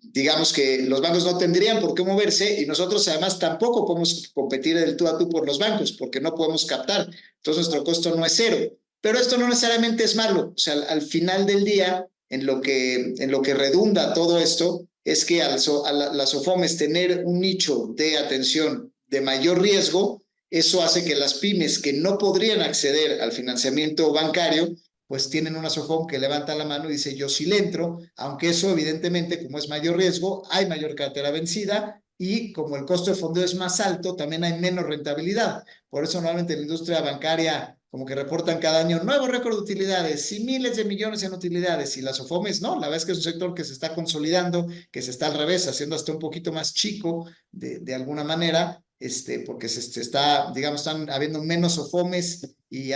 Digamos que los bancos no tendrían por qué moverse y nosotros además tampoco podemos competir del tú a tú por los bancos porque no podemos captar. Entonces, nuestro costo no es cero. Pero esto no necesariamente es malo. O sea, al final del día, en lo que redunda todo esto es que las SOFOMES tener un nicho de atención de mayor riesgo, eso hace que las pymes que no podrían acceder al financiamiento bancario, pues tienen una SOFOM que levanta la mano y dice yo sí le entro, aunque eso evidentemente como es mayor riesgo, hay mayor cartera vencida y como el costo de fondeo es más alto, también hay menos rentabilidad. Por eso normalmente la industria bancaria como que reportan cada año nuevos récords de utilidades y miles de millones en utilidades, y las SOFOMES no, la verdad es que es un sector que se está consolidando, que se está al revés, haciendo hasta un poquito más chico de alguna manera, porque se está, digamos, están habiendo menos SOFOMES y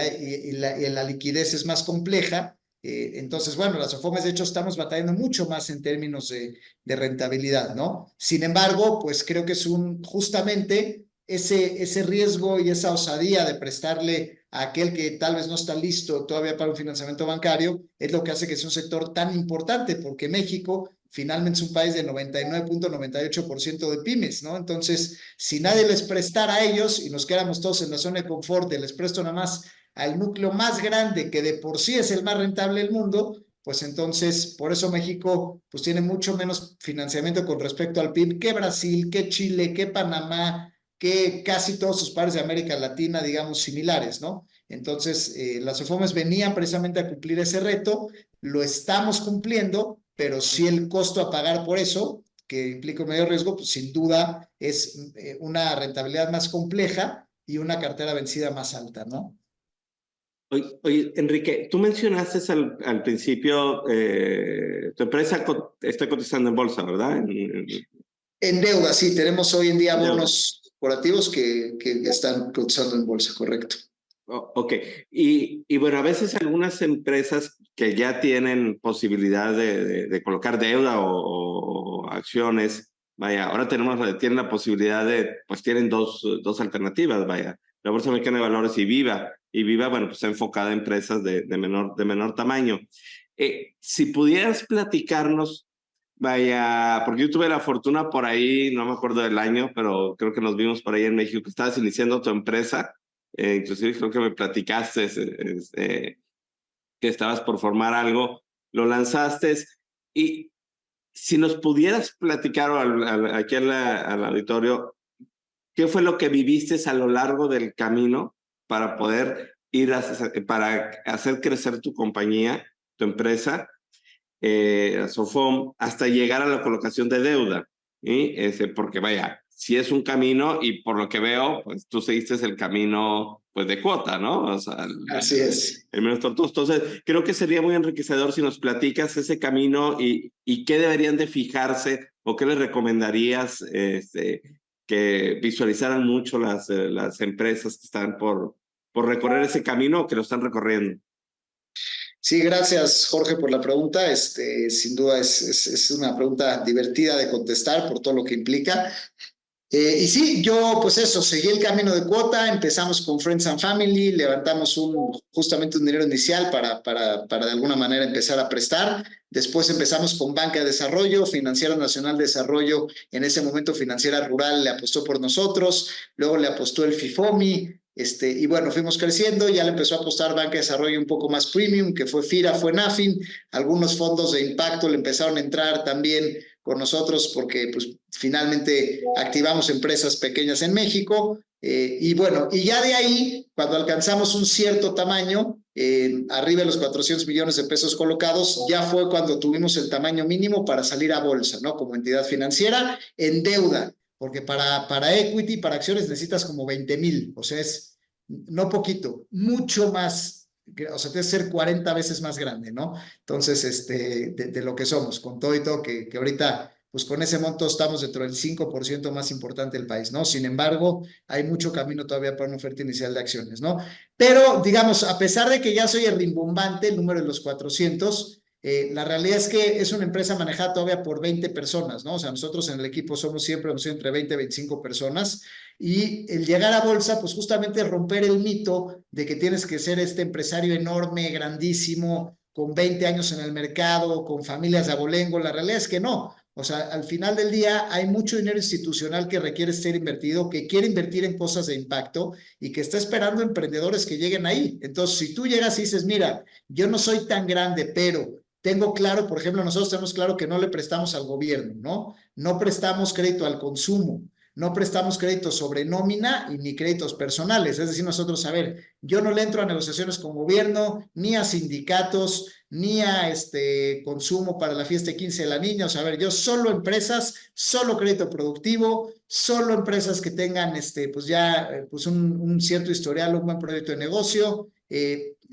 la liquidez es más compleja. Entonces, bueno, las SOFOMES de hecho estamos batallando mucho más en términos de rentabilidad, ¿no? Sin embargo, pues creo que es justamente ese riesgo y esa osadía de prestarle a aquel que tal vez no está listo todavía para un financiamiento bancario, es lo que hace que sea un sector tan importante, porque México finalmente es un país de 99.98% de pymes, ¿no? Entonces, si nadie les prestara a ellos y nos quedáramos todos en la zona de confort y les presto nada más al núcleo más grande, que de por sí es el más rentable del mundo, pues entonces, por eso México pues tiene mucho menos financiamiento con respecto al PIB que Brasil, que Chile, que Panamá, que casi todos sus pares de América Latina, digamos, similares, ¿no? Entonces, las SOFOMES venían precisamente a cumplir ese reto, lo estamos cumpliendo, pero sí el costo a pagar por eso, que implica un mayor riesgo, pues sin duda es una rentabilidad más compleja y una cartera vencida más alta, ¿no? Oye, Enrique, tú mencionaste al principio, tu empresa está cotizando en bolsa, ¿verdad? En deuda, sí, tenemos hoy en día Deuda. bonos corporativos que están cotizando en bolsa, correcto. Ok, y bueno, a veces algunas empresas que ya tienen posibilidad de colocar deuda o acciones, vaya, ahora tienen la posibilidad pues tienen dos alternativas, vaya, la Bolsa Mexicana de Valores y Viva, bueno, pues está enfocada a empresas de menor tamaño. Si pudieras platicarnos vaya, porque yo tuve la fortuna por ahí, no me acuerdo del año, pero creo que nos vimos por ahí en México, que estabas iniciando tu empresa, inclusive creo que me platicaste que estabas por formar algo, lo lanzaste, y si nos pudieras platicar aquí al auditorio, ¿qué fue lo que viviste a lo largo del camino para poder para hacer crecer tu compañía, tu empresa, Sofom, hasta llegar a la colocación de deuda? ¿Sí? Porque vaya, si es un camino y por lo que veo, pues tú seguiste el camino pues de cuota, ¿no? O sea, Así es. el menos tortuoso. Entonces, creo que sería muy enriquecedor si nos platicas ese camino y qué deberían de fijarse o qué les recomendarías que visualizaran mucho las empresas que están por recorrer ese camino o que lo están recorriendo. Sí, gracias Jorge por la pregunta. Sin duda es una pregunta divertida de contestar por todo lo que implica. Y sí, yo pues eso, seguí el camino de cuota, empezamos con Friends and Family, levantamos justamente un dinero inicial para de alguna manera empezar a prestar. Después empezamos con Banca de Desarrollo, Financiera Nacional de Desarrollo, en ese momento Financiera Rural le apostó por nosotros, luego le apostó el FIFOMI, y bueno, fuimos creciendo, ya le empezó a apostar Banca de Desarrollo un poco más premium, que fue FIRA, fue NAFIN, algunos fondos de impacto le empezaron a entrar también con nosotros porque pues finalmente activamos empresas pequeñas en México, y bueno, y ya de ahí, cuando alcanzamos un cierto tamaño, arriba de los 400 millones de pesos colocados, ya fue cuando tuvimos el tamaño mínimo para salir a bolsa, ¿no? Como entidad financiera en deuda, porque para equity, para acciones necesitas como 20,000, o sea, es no poquito, mucho más, o sea, tiene que ser 40 veces más grande, ¿no? Entonces, de lo que somos, con todo y todo, que ahorita, pues con ese monto estamos dentro del 5% más importante del país, ¿no? Sin embargo, hay mucho camino todavía para una oferta inicial de acciones, ¿no? Pero, digamos, a pesar de que ya soy el rimbombante, el número de los 400, la realidad es que es una empresa manejada todavía por 20 personas, ¿no? O sea, nosotros en el equipo somos siempre entre 20 y 25 personas, y el llegar a bolsa, pues justamente romper el mito de que tienes que ser este empresario enorme, grandísimo, con 20 años en el mercado, con familias de abolengo. La realidad es que no. O sea, al final del día hay mucho dinero institucional que requiere ser invertido, que quiere invertir en cosas de impacto y que está esperando emprendedores que lleguen ahí. Entonces, si tú llegas y dices, mira, yo no soy tan grande, pero tengo claro, por ejemplo, nosotros tenemos claro que no le prestamos al gobierno, ¿no? No prestamos crédito al consumo, no prestamos créditos sobre nómina y ni créditos personales. Es decir, nosotros, a ver, yo no le entro a negociaciones con gobierno, ni a sindicatos, ni a consumo para la fiesta de 15 de la niña. O sea, a ver, yo solo empresas, solo crédito productivo, solo empresas que tengan pues ya pues un cierto historial, un buen proyecto de negocio.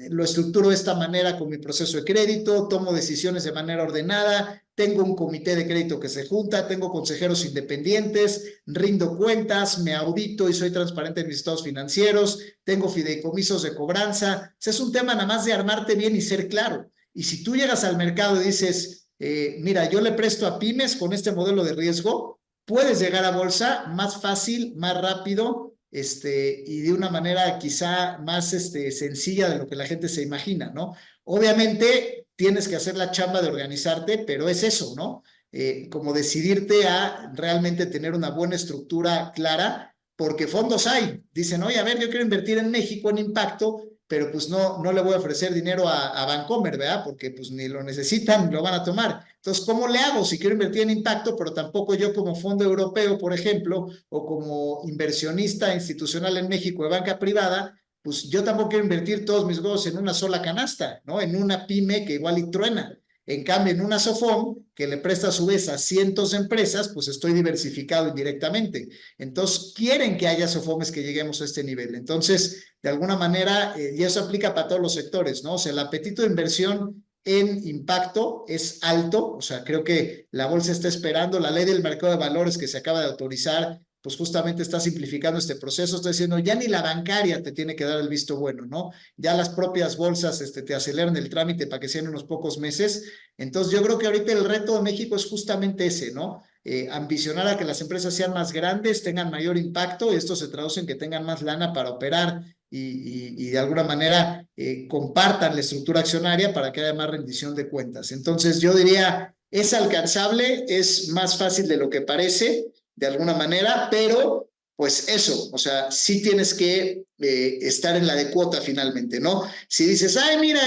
Lo estructuro de esta manera con mi proceso de crédito, tomo decisiones de manera ordenada, tengo un comité de crédito que se junta, tengo consejeros independientes, rindo cuentas, me audito y soy transparente en mis estados financieros, tengo fideicomisos de cobranza. O sea, es un tema nada más de armarte bien y ser claro. Y si tú llegas al mercado y dices, mira, yo le presto a pymes con este modelo de riesgo, puedes llegar a bolsa más fácil, más rápido, y de una manera quizá más sencilla de lo que la gente se imagina, ¿no? Obviamente tienes que hacer la chamba de organizarte, pero es eso, ¿no? Como decidirte a realmente tener una buena estructura clara, porque fondos hay. Dicen, oye, a ver, yo quiero invertir en México en impacto, pero pues no le voy a ofrecer dinero a Bancomer, ¿verdad? Porque pues ni lo necesitan, ni lo van a tomar. Entonces, ¿cómo le hago si quiero invertir en impacto, pero tampoco yo como fondo europeo, por ejemplo, o como inversionista institucional en México de banca privada, pues yo tampoco quiero invertir todos mis huevos en una sola canasta, ¿no? En una pyme que igual y truena. En cambio, en una SOFOM, que le presta a su vez a cientos de empresas, pues estoy diversificado indirectamente. Entonces, quieren que haya SOFOMes que lleguemos a este nivel. Entonces, de alguna manera, y eso aplica para todos los sectores, ¿no? O sea, el apetito de inversión en impacto es alto, o sea, creo que la bolsa está esperando, la ley del mercado de valores que se acaba de autorizar, pues justamente está simplificando este proceso, está diciendo, ya ni la bancaria te tiene que dar el visto bueno, ¿no? Ya las propias bolsas te aceleran el trámite para que sean unos pocos meses. Entonces, yo creo que ahorita el reto de México es justamente ese, ¿no? Ambicionar a que las empresas sean más grandes, tengan mayor impacto, y esto se traduce en que tengan más lana para operar y de alguna manera compartan la estructura accionaria para que haya más rendición de cuentas. Entonces yo diría, Es alcanzable, es más fácil de lo que parece, de alguna manera, pero pues eso, o sea, sí tienes que estar en la de cuota finalmente, ¿no? Si dices, ay, mira,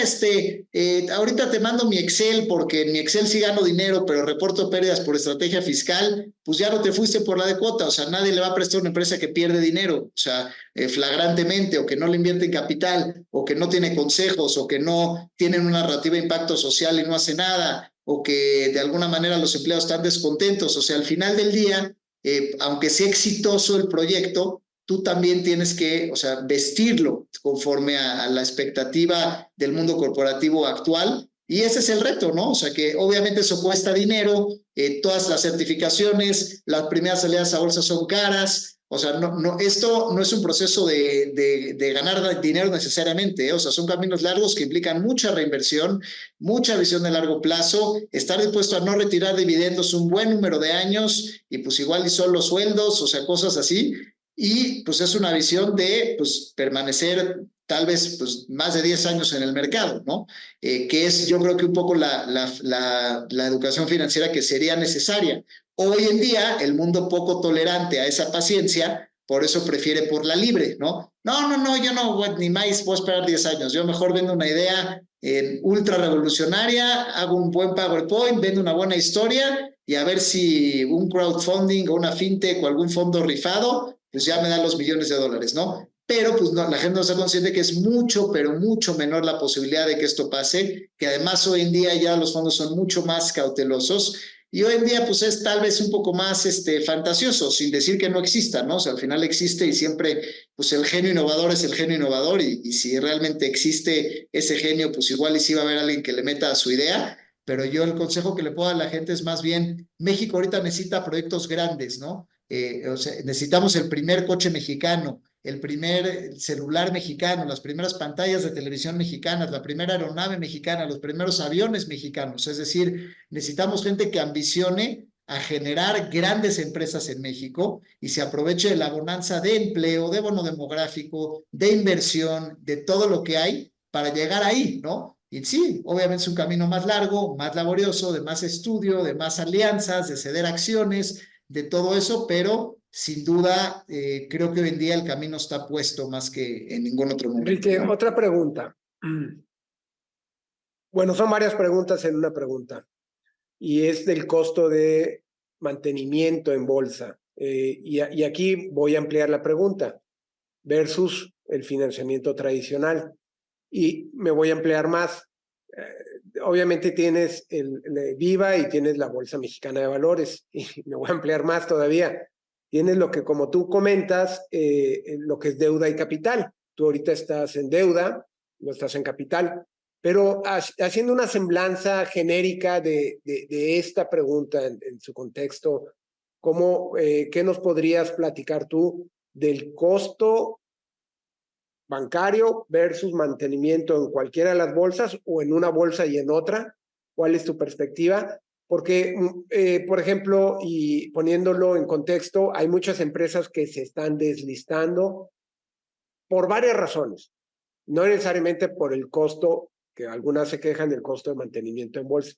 ahorita te mando mi Excel porque en mi Excel sí gano dinero, pero reporto pérdidas por estrategia fiscal, pues ya no te fuiste por la de cuota, o sea, nadie le va a prestar a una empresa que pierde dinero, o sea, flagrantemente, o que no le invierte en capital, o que no tiene consejos, o que no tienen una narrativa de impacto social y no hace nada, o que de alguna manera los empleados están descontentos, o sea, al final del día, aunque sea exitoso el proyecto, tú también tienes que, o sea, vestirlo conforme a la expectativa del mundo corporativo actual. Y ese es el reto, ¿no? O sea, que obviamente eso cuesta dinero, todas las certificaciones, las primeras salidas a bolsa son caras. O sea, esto no es un proceso de ganar dinero necesariamente, ¿eh? O sea, son caminos largos que implican mucha reinversión, mucha visión de largo plazo, estar dispuesto a no retirar dividendos un buen número de años y pues igual y son los sueldos, o sea, cosas así. Y pues es una visión de pues permanecer tal vez pues más de 10 años en el mercado, ¿no? Que es yo creo que un poco la educación financiera que sería necesaria. Hoy en día el mundo poco tolerante a esa paciencia, por eso prefiere por la libre, ¿no? No, yo no ni más voy a esperar 10 años, yo mejor vendo una idea ultra revolucionaria, hago un buen PowerPoint, vendo una buena historia y a ver si un crowdfunding o una fintech o algún fondo rifado pues ya me dan los millones de dólares, ¿no? Pero pues no, la gente no está consciente que es mucho, pero mucho menor la posibilidad de que esto pase, que además hoy en día ya los fondos son mucho más cautelosos y hoy en día pues es tal vez un poco más fantasioso, sin decir que no exista, ¿no? O sea, al final existe y siempre pues el genio innovador es el genio innovador y si realmente existe ese genio, pues igual y sí va a haber alguien que le meta a su idea, pero yo el consejo que le puedo dar a la gente es más bien, México ahorita necesita proyectos grandes, ¿no? O sea, necesitamos el primer coche mexicano, el primer celular mexicano, las primeras pantallas de televisión mexicanas, la primera aeronave mexicana, los primeros aviones mexicanos. Es decir, necesitamos gente que ambicione a generar grandes empresas en México y se aproveche de la bonanza de empleo, de bono demográfico, de inversión, de todo lo que hay para llegar ahí, ¿no? Y sí, obviamente es un camino más largo, más laborioso, de más estudio, de más alianzas, de ceder acciones, de todo eso, pero sin duda creo que hoy en día el camino está puesto más que en ningún otro momento. Enrique, otra pregunta. Bueno, son varias preguntas en una pregunta y es del costo de mantenimiento en bolsa. Y aquí voy a ampliar la pregunta versus el financiamiento tradicional. Y me voy a ampliar más. Obviamente tienes el Viva y tienes la Bolsa Mexicana de Valores. Y me voy a ampliar más todavía. Tienes lo que, como tú comentas, lo que es deuda y capital. Tú ahorita estás en deuda, no estás en capital. Pero haciendo una semblanza genérica de esta pregunta en su contexto, ¿qué nos podrías platicar tú del costo bancario versus mantenimiento en cualquiera de las bolsas o en una bolsa y en otra? ¿Cuál es tu perspectiva? Porque, por ejemplo, y poniéndolo en contexto, hay muchas empresas que se están deslistando por varias razones, no necesariamente por el costo, que algunas se quejan del costo de mantenimiento en bolsa.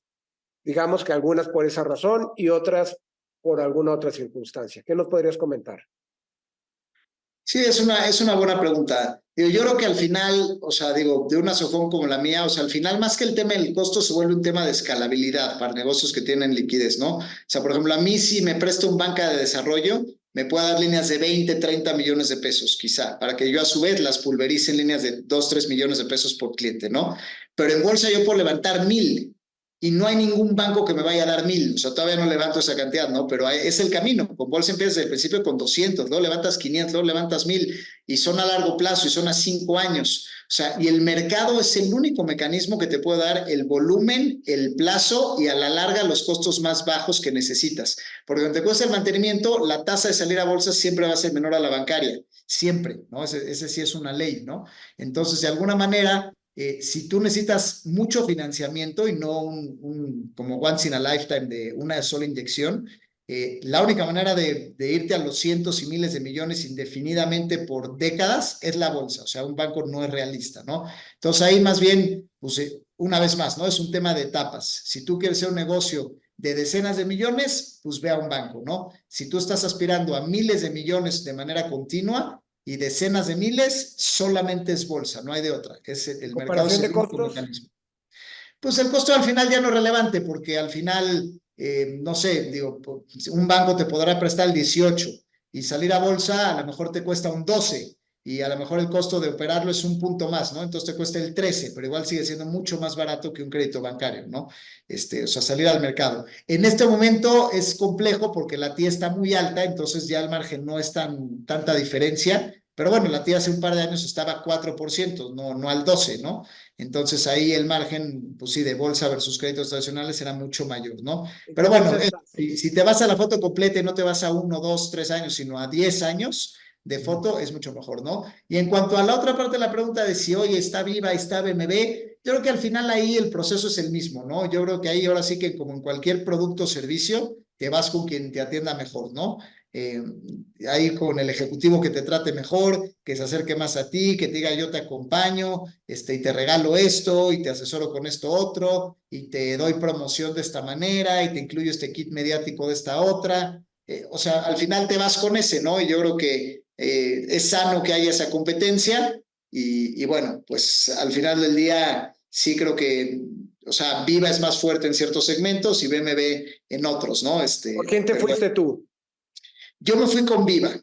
Digamos que algunas por esa razón y otras por alguna otra circunstancia. ¿Qué nos podrías comentar? Sí, es una buena pregunta. Yo creo que al final, o sea, digo, de una sofón como la mía, o sea, al final más que el tema del costo se vuelve un tema de escalabilidad para negocios que tienen liquidez, ¿no? O sea, por ejemplo, a mí si me presta un banca de desarrollo, me puede dar líneas de 20, 30 millones de pesos, quizá, para que yo a su vez las pulverice en líneas de 2, 3 millones de pesos por cliente, ¿no? Pero en bolsa yo puedo levantar 1,000 y no hay ningún banco que me vaya a dar 1,000, o sea, todavía no levanto esa cantidad, ¿no? Pero es el camino. Con bolsa empiezas desde el principio con 200, luego levantas 500, luego levantas 1,000 y son a largo plazo y son a 5 años. O sea, y el mercado es el único mecanismo que te puede dar el volumen, el plazo y a la larga los costos más bajos que necesitas. Porque cuando te cuesta el mantenimiento, la tasa de salir a bolsa siempre va a ser menor a la bancaria. Siempre, ¿no? Ese sí es una ley, ¿no? Entonces, de alguna manera, si tú necesitas mucho financiamiento y no como once in a lifetime de una sola inyección, la única manera de irte a los cientos y miles de millones indefinidamente por décadas es la bolsa. O sea, un banco no es realista, ¿no? Entonces ahí más bien, pues una vez más, ¿no? Es un tema de etapas. Si tú quieres ser un negocio de decenas de millones, pues ve a un banco, ¿no? Si tú estás aspirando a miles de millones de manera continua y decenas de miles, solamente es bolsa, no hay de otra. El mercado es Comparación de el único costos. mecanismo. Pues el costo al final ya no es relevante, porque al final, no sé, digo, un banco te podrá prestar el 18 y salir a bolsa a lo mejor te cuesta un 12 y a lo mejor el costo de operarlo es un punto más, ¿no? Entonces te cuesta el 13, pero igual sigue siendo mucho más barato que un crédito bancario, ¿no? O sea, salir al mercado. En este momento es complejo porque la TIA está muy alta, entonces ya el margen no es tanta diferencia, pero bueno, la TIA hace un par de años estaba a 4%, no al 12, ¿no? Entonces ahí el margen, pues sí, de bolsa versus créditos tradicionales era mucho mayor, ¿no? ¿En qué Pero bueno, bolsa estás? si te vas a la foto completa y no te vas a 1, 2, 3 años, sino a 10 años de foto, es mucho mejor, ¿no? Y en cuanto a la otra parte de la pregunta de si, oye, está Viva, está BMV, yo creo que al final ahí el proceso es el mismo, ¿no? Yo creo que ahí ahora sí que como en cualquier producto o servicio, te vas con quien te atienda mejor, ¿no? Eh, ahí con el ejecutivo que te trate mejor, que se acerque más a ti, que te diga yo te acompaño, y te regalo esto, y te asesoro con esto otro, y te doy promoción de esta manera, y te incluyo este kit mediático de esta otra. O sea, al final te vas con ese, ¿no? Y yo creo que es sano que haya esa competencia, y bueno, pues al final del día sí creo que, o sea, Viva es más fuerte en ciertos segmentos y BMW en otros, ¿no? ¿Por quién te Pero bueno, fuiste tú? yo me fui con Viva.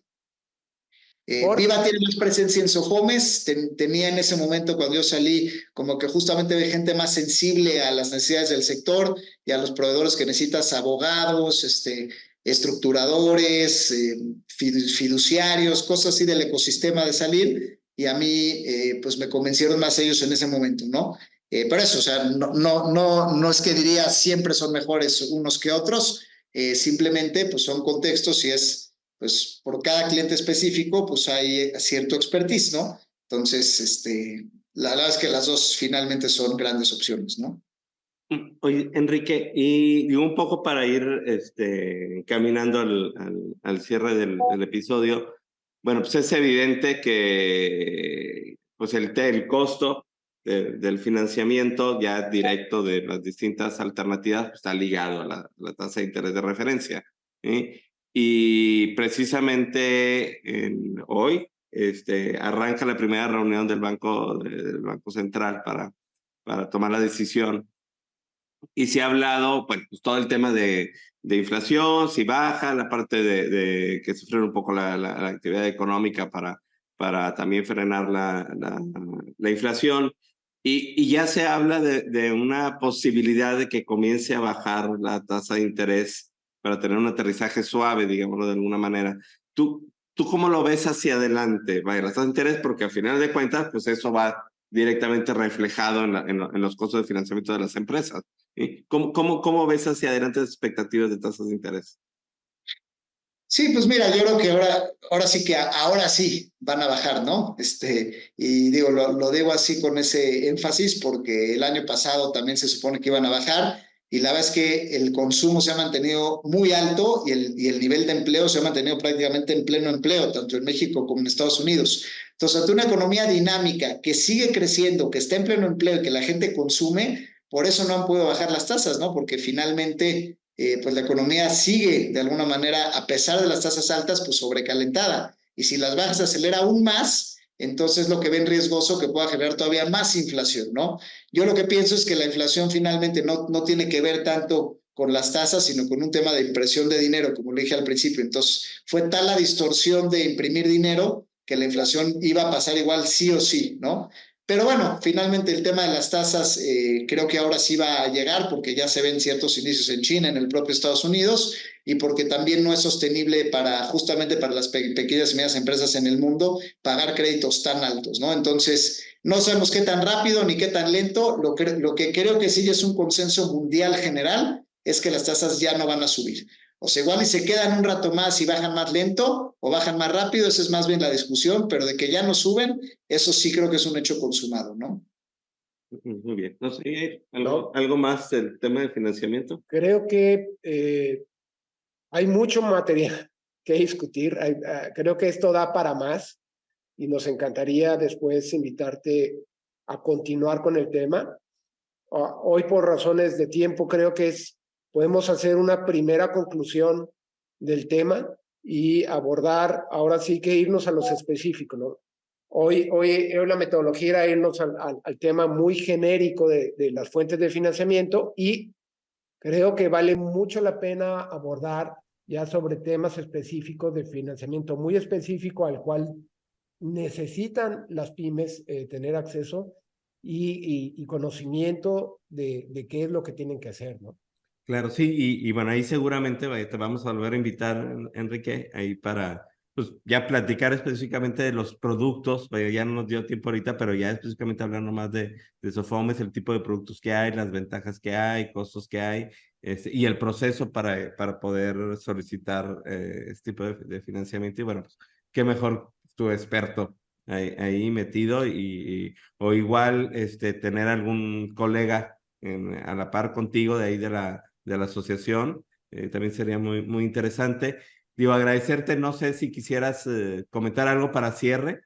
¿Por? Viva tiene más presencia en Sohomes, tenía en ese momento cuando yo salí como que justamente de gente más sensible a las necesidades del sector y a los proveedores que necesitas, abogados, estructuradores, fiduciarios, cosas así del ecosistema de salir, y a mí pues me convencieron más ellos en ese momento, ¿no? Pero eso, o sea, no es que diría siempre son mejores unos que otros, simplemente pues son contextos y pues por cada cliente específico, pues hay cierto expertise, ¿no? Entonces, la verdad es que las dos finalmente son grandes opciones, ¿no? Oye, Enrique, y un poco para ir caminando al cierre del episodio, bueno, pues es evidente que pues el costo del financiamiento ya directo de las distintas alternativas pues, está ligado a la tasa de interés de referencia. ¿Sí? Y precisamente hoy arranca la primera reunión del Banco Central para tomar la decisión y se ha hablado, bueno, pues todo el tema de inflación, si baja, la parte de que se frena un poco la actividad económica para también frenar la inflación. Y ya se habla de una posibilidad de que comience a bajar la tasa de interés para tener un aterrizaje suave, digámoslo de alguna manera. ¿Tú cómo lo ves hacia adelante? Vaya, la tasa de interés, porque al final de cuentas, pues eso va directamente reflejado en los costos de financiamiento de las empresas. ¿Cómo ves hacia adelante las expectativas de tasas de interés? Sí, pues mira, yo creo que ahora sí que ahora sí van a bajar, ¿no? Y digo, lo digo así con ese énfasis porque el año pasado también se supone que iban a bajar y la verdad es que el consumo se ha mantenido muy alto y el nivel de empleo se ha mantenido prácticamente en pleno empleo, tanto en México como en Estados Unidos. Entonces, ante una economía dinámica que sigue creciendo, que está en pleno empleo y que la gente consume, por eso no han podido bajar las tasas, ¿no? Porque finalmente pues la economía sigue de alguna manera, a pesar de las tasas altas, pues sobrecalentada. Y si las bajas acelera aún más, entonces lo que ven riesgoso que pueda generar todavía más inflación, ¿no? Yo lo que pienso es que la inflación finalmente no tiene que ver tanto con las tasas, sino con un tema de impresión de dinero, como lo dije al principio. Entonces, fue tal la distorsión de imprimir dinero que la inflación iba a pasar igual sí o sí, ¿no? Pero bueno, finalmente el tema de las tasas creo que ahora sí va a llegar porque ya se ven ciertos indicios en China, en el propio Estados Unidos, y porque también no es sostenible justamente para las pequeñas y medianas empresas en el mundo pagar créditos tan altos, ¿no? Entonces, no sabemos qué tan rápido ni qué tan lento. Lo que creo que sí es un consenso mundial general es que las tasas ya no van a subir. O sea, igual y se quedan un rato más y bajan más lento o bajan más rápido, esa es más bien la discusión, pero de que ya no suben, eso sí creo que es un hecho consumado, ¿no? Muy bien. No sé, ¿No? algo más del tema del financiamiento. Creo que hay mucho material que discutir. Creo que esto da para más y nos encantaría después invitarte a continuar con el tema. Hoy por razones de tiempo creo que es podemos hacer una primera conclusión del tema y abordar, ahora sí que irnos a los específicos, ¿no? Hoy la metodología era irnos al tema muy genérico de las fuentes de financiamiento, y creo que vale mucho la pena abordar ya sobre temas específicos de financiamiento muy específico al cual necesitan las pymes tener acceso y conocimiento de qué es lo que tienen que hacer, ¿no? Claro, sí, y bueno, ahí seguramente te vamos a volver a invitar, Enrique, ahí para pues, ya platicar específicamente de los productos. Vaya, ya no nos dio tiempo ahorita, pero ya específicamente hablar nomás de Sofomes, el tipo de productos que hay, las ventajas que hay, costos que hay, y el proceso para poder solicitar este tipo de financiamiento. Y bueno, pues qué mejor tu experto ahí metido, o igual tener algún colega a la par contigo de ahí de la asociación, también sería muy interesante. Digo, agradecerte, no sé si quisieras comentar algo para cierre.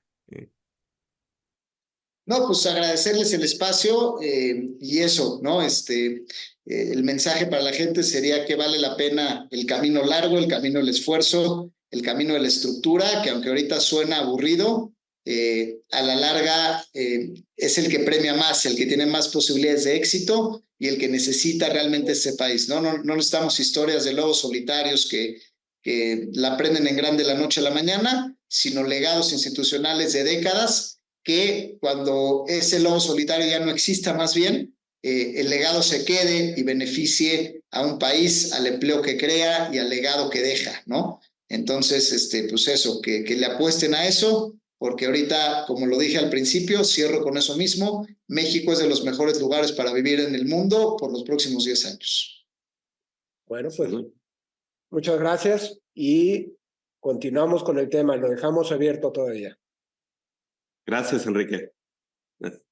No, pues agradecerles el espacio y eso, ¿no? El mensaje para la gente sería que vale la pena el camino largo, el camino del esfuerzo, el camino de la estructura, que aunque ahorita suena aburrido, a la larga es el que premia más, el que tiene más posibilidades de éxito y el que necesita realmente este país, ¿no? No necesitamos historias de lobos solitarios que la aprenden en grande la noche a la mañana, sino legados institucionales de décadas que cuando ese lobo solitario ya no exista, más bien, el legado se quede y beneficie a un país, al empleo que crea y al legado que deja, ¿no? Entonces, pues eso, que le apuesten a eso, porque ahorita, como lo dije al principio, cierro con eso mismo, México es de los mejores lugares para vivir en el mundo por los próximos 10 años. Bueno, pues muchas gracias y continuamos con el tema, lo dejamos abierto todavía. Gracias, Enrique. Gracias.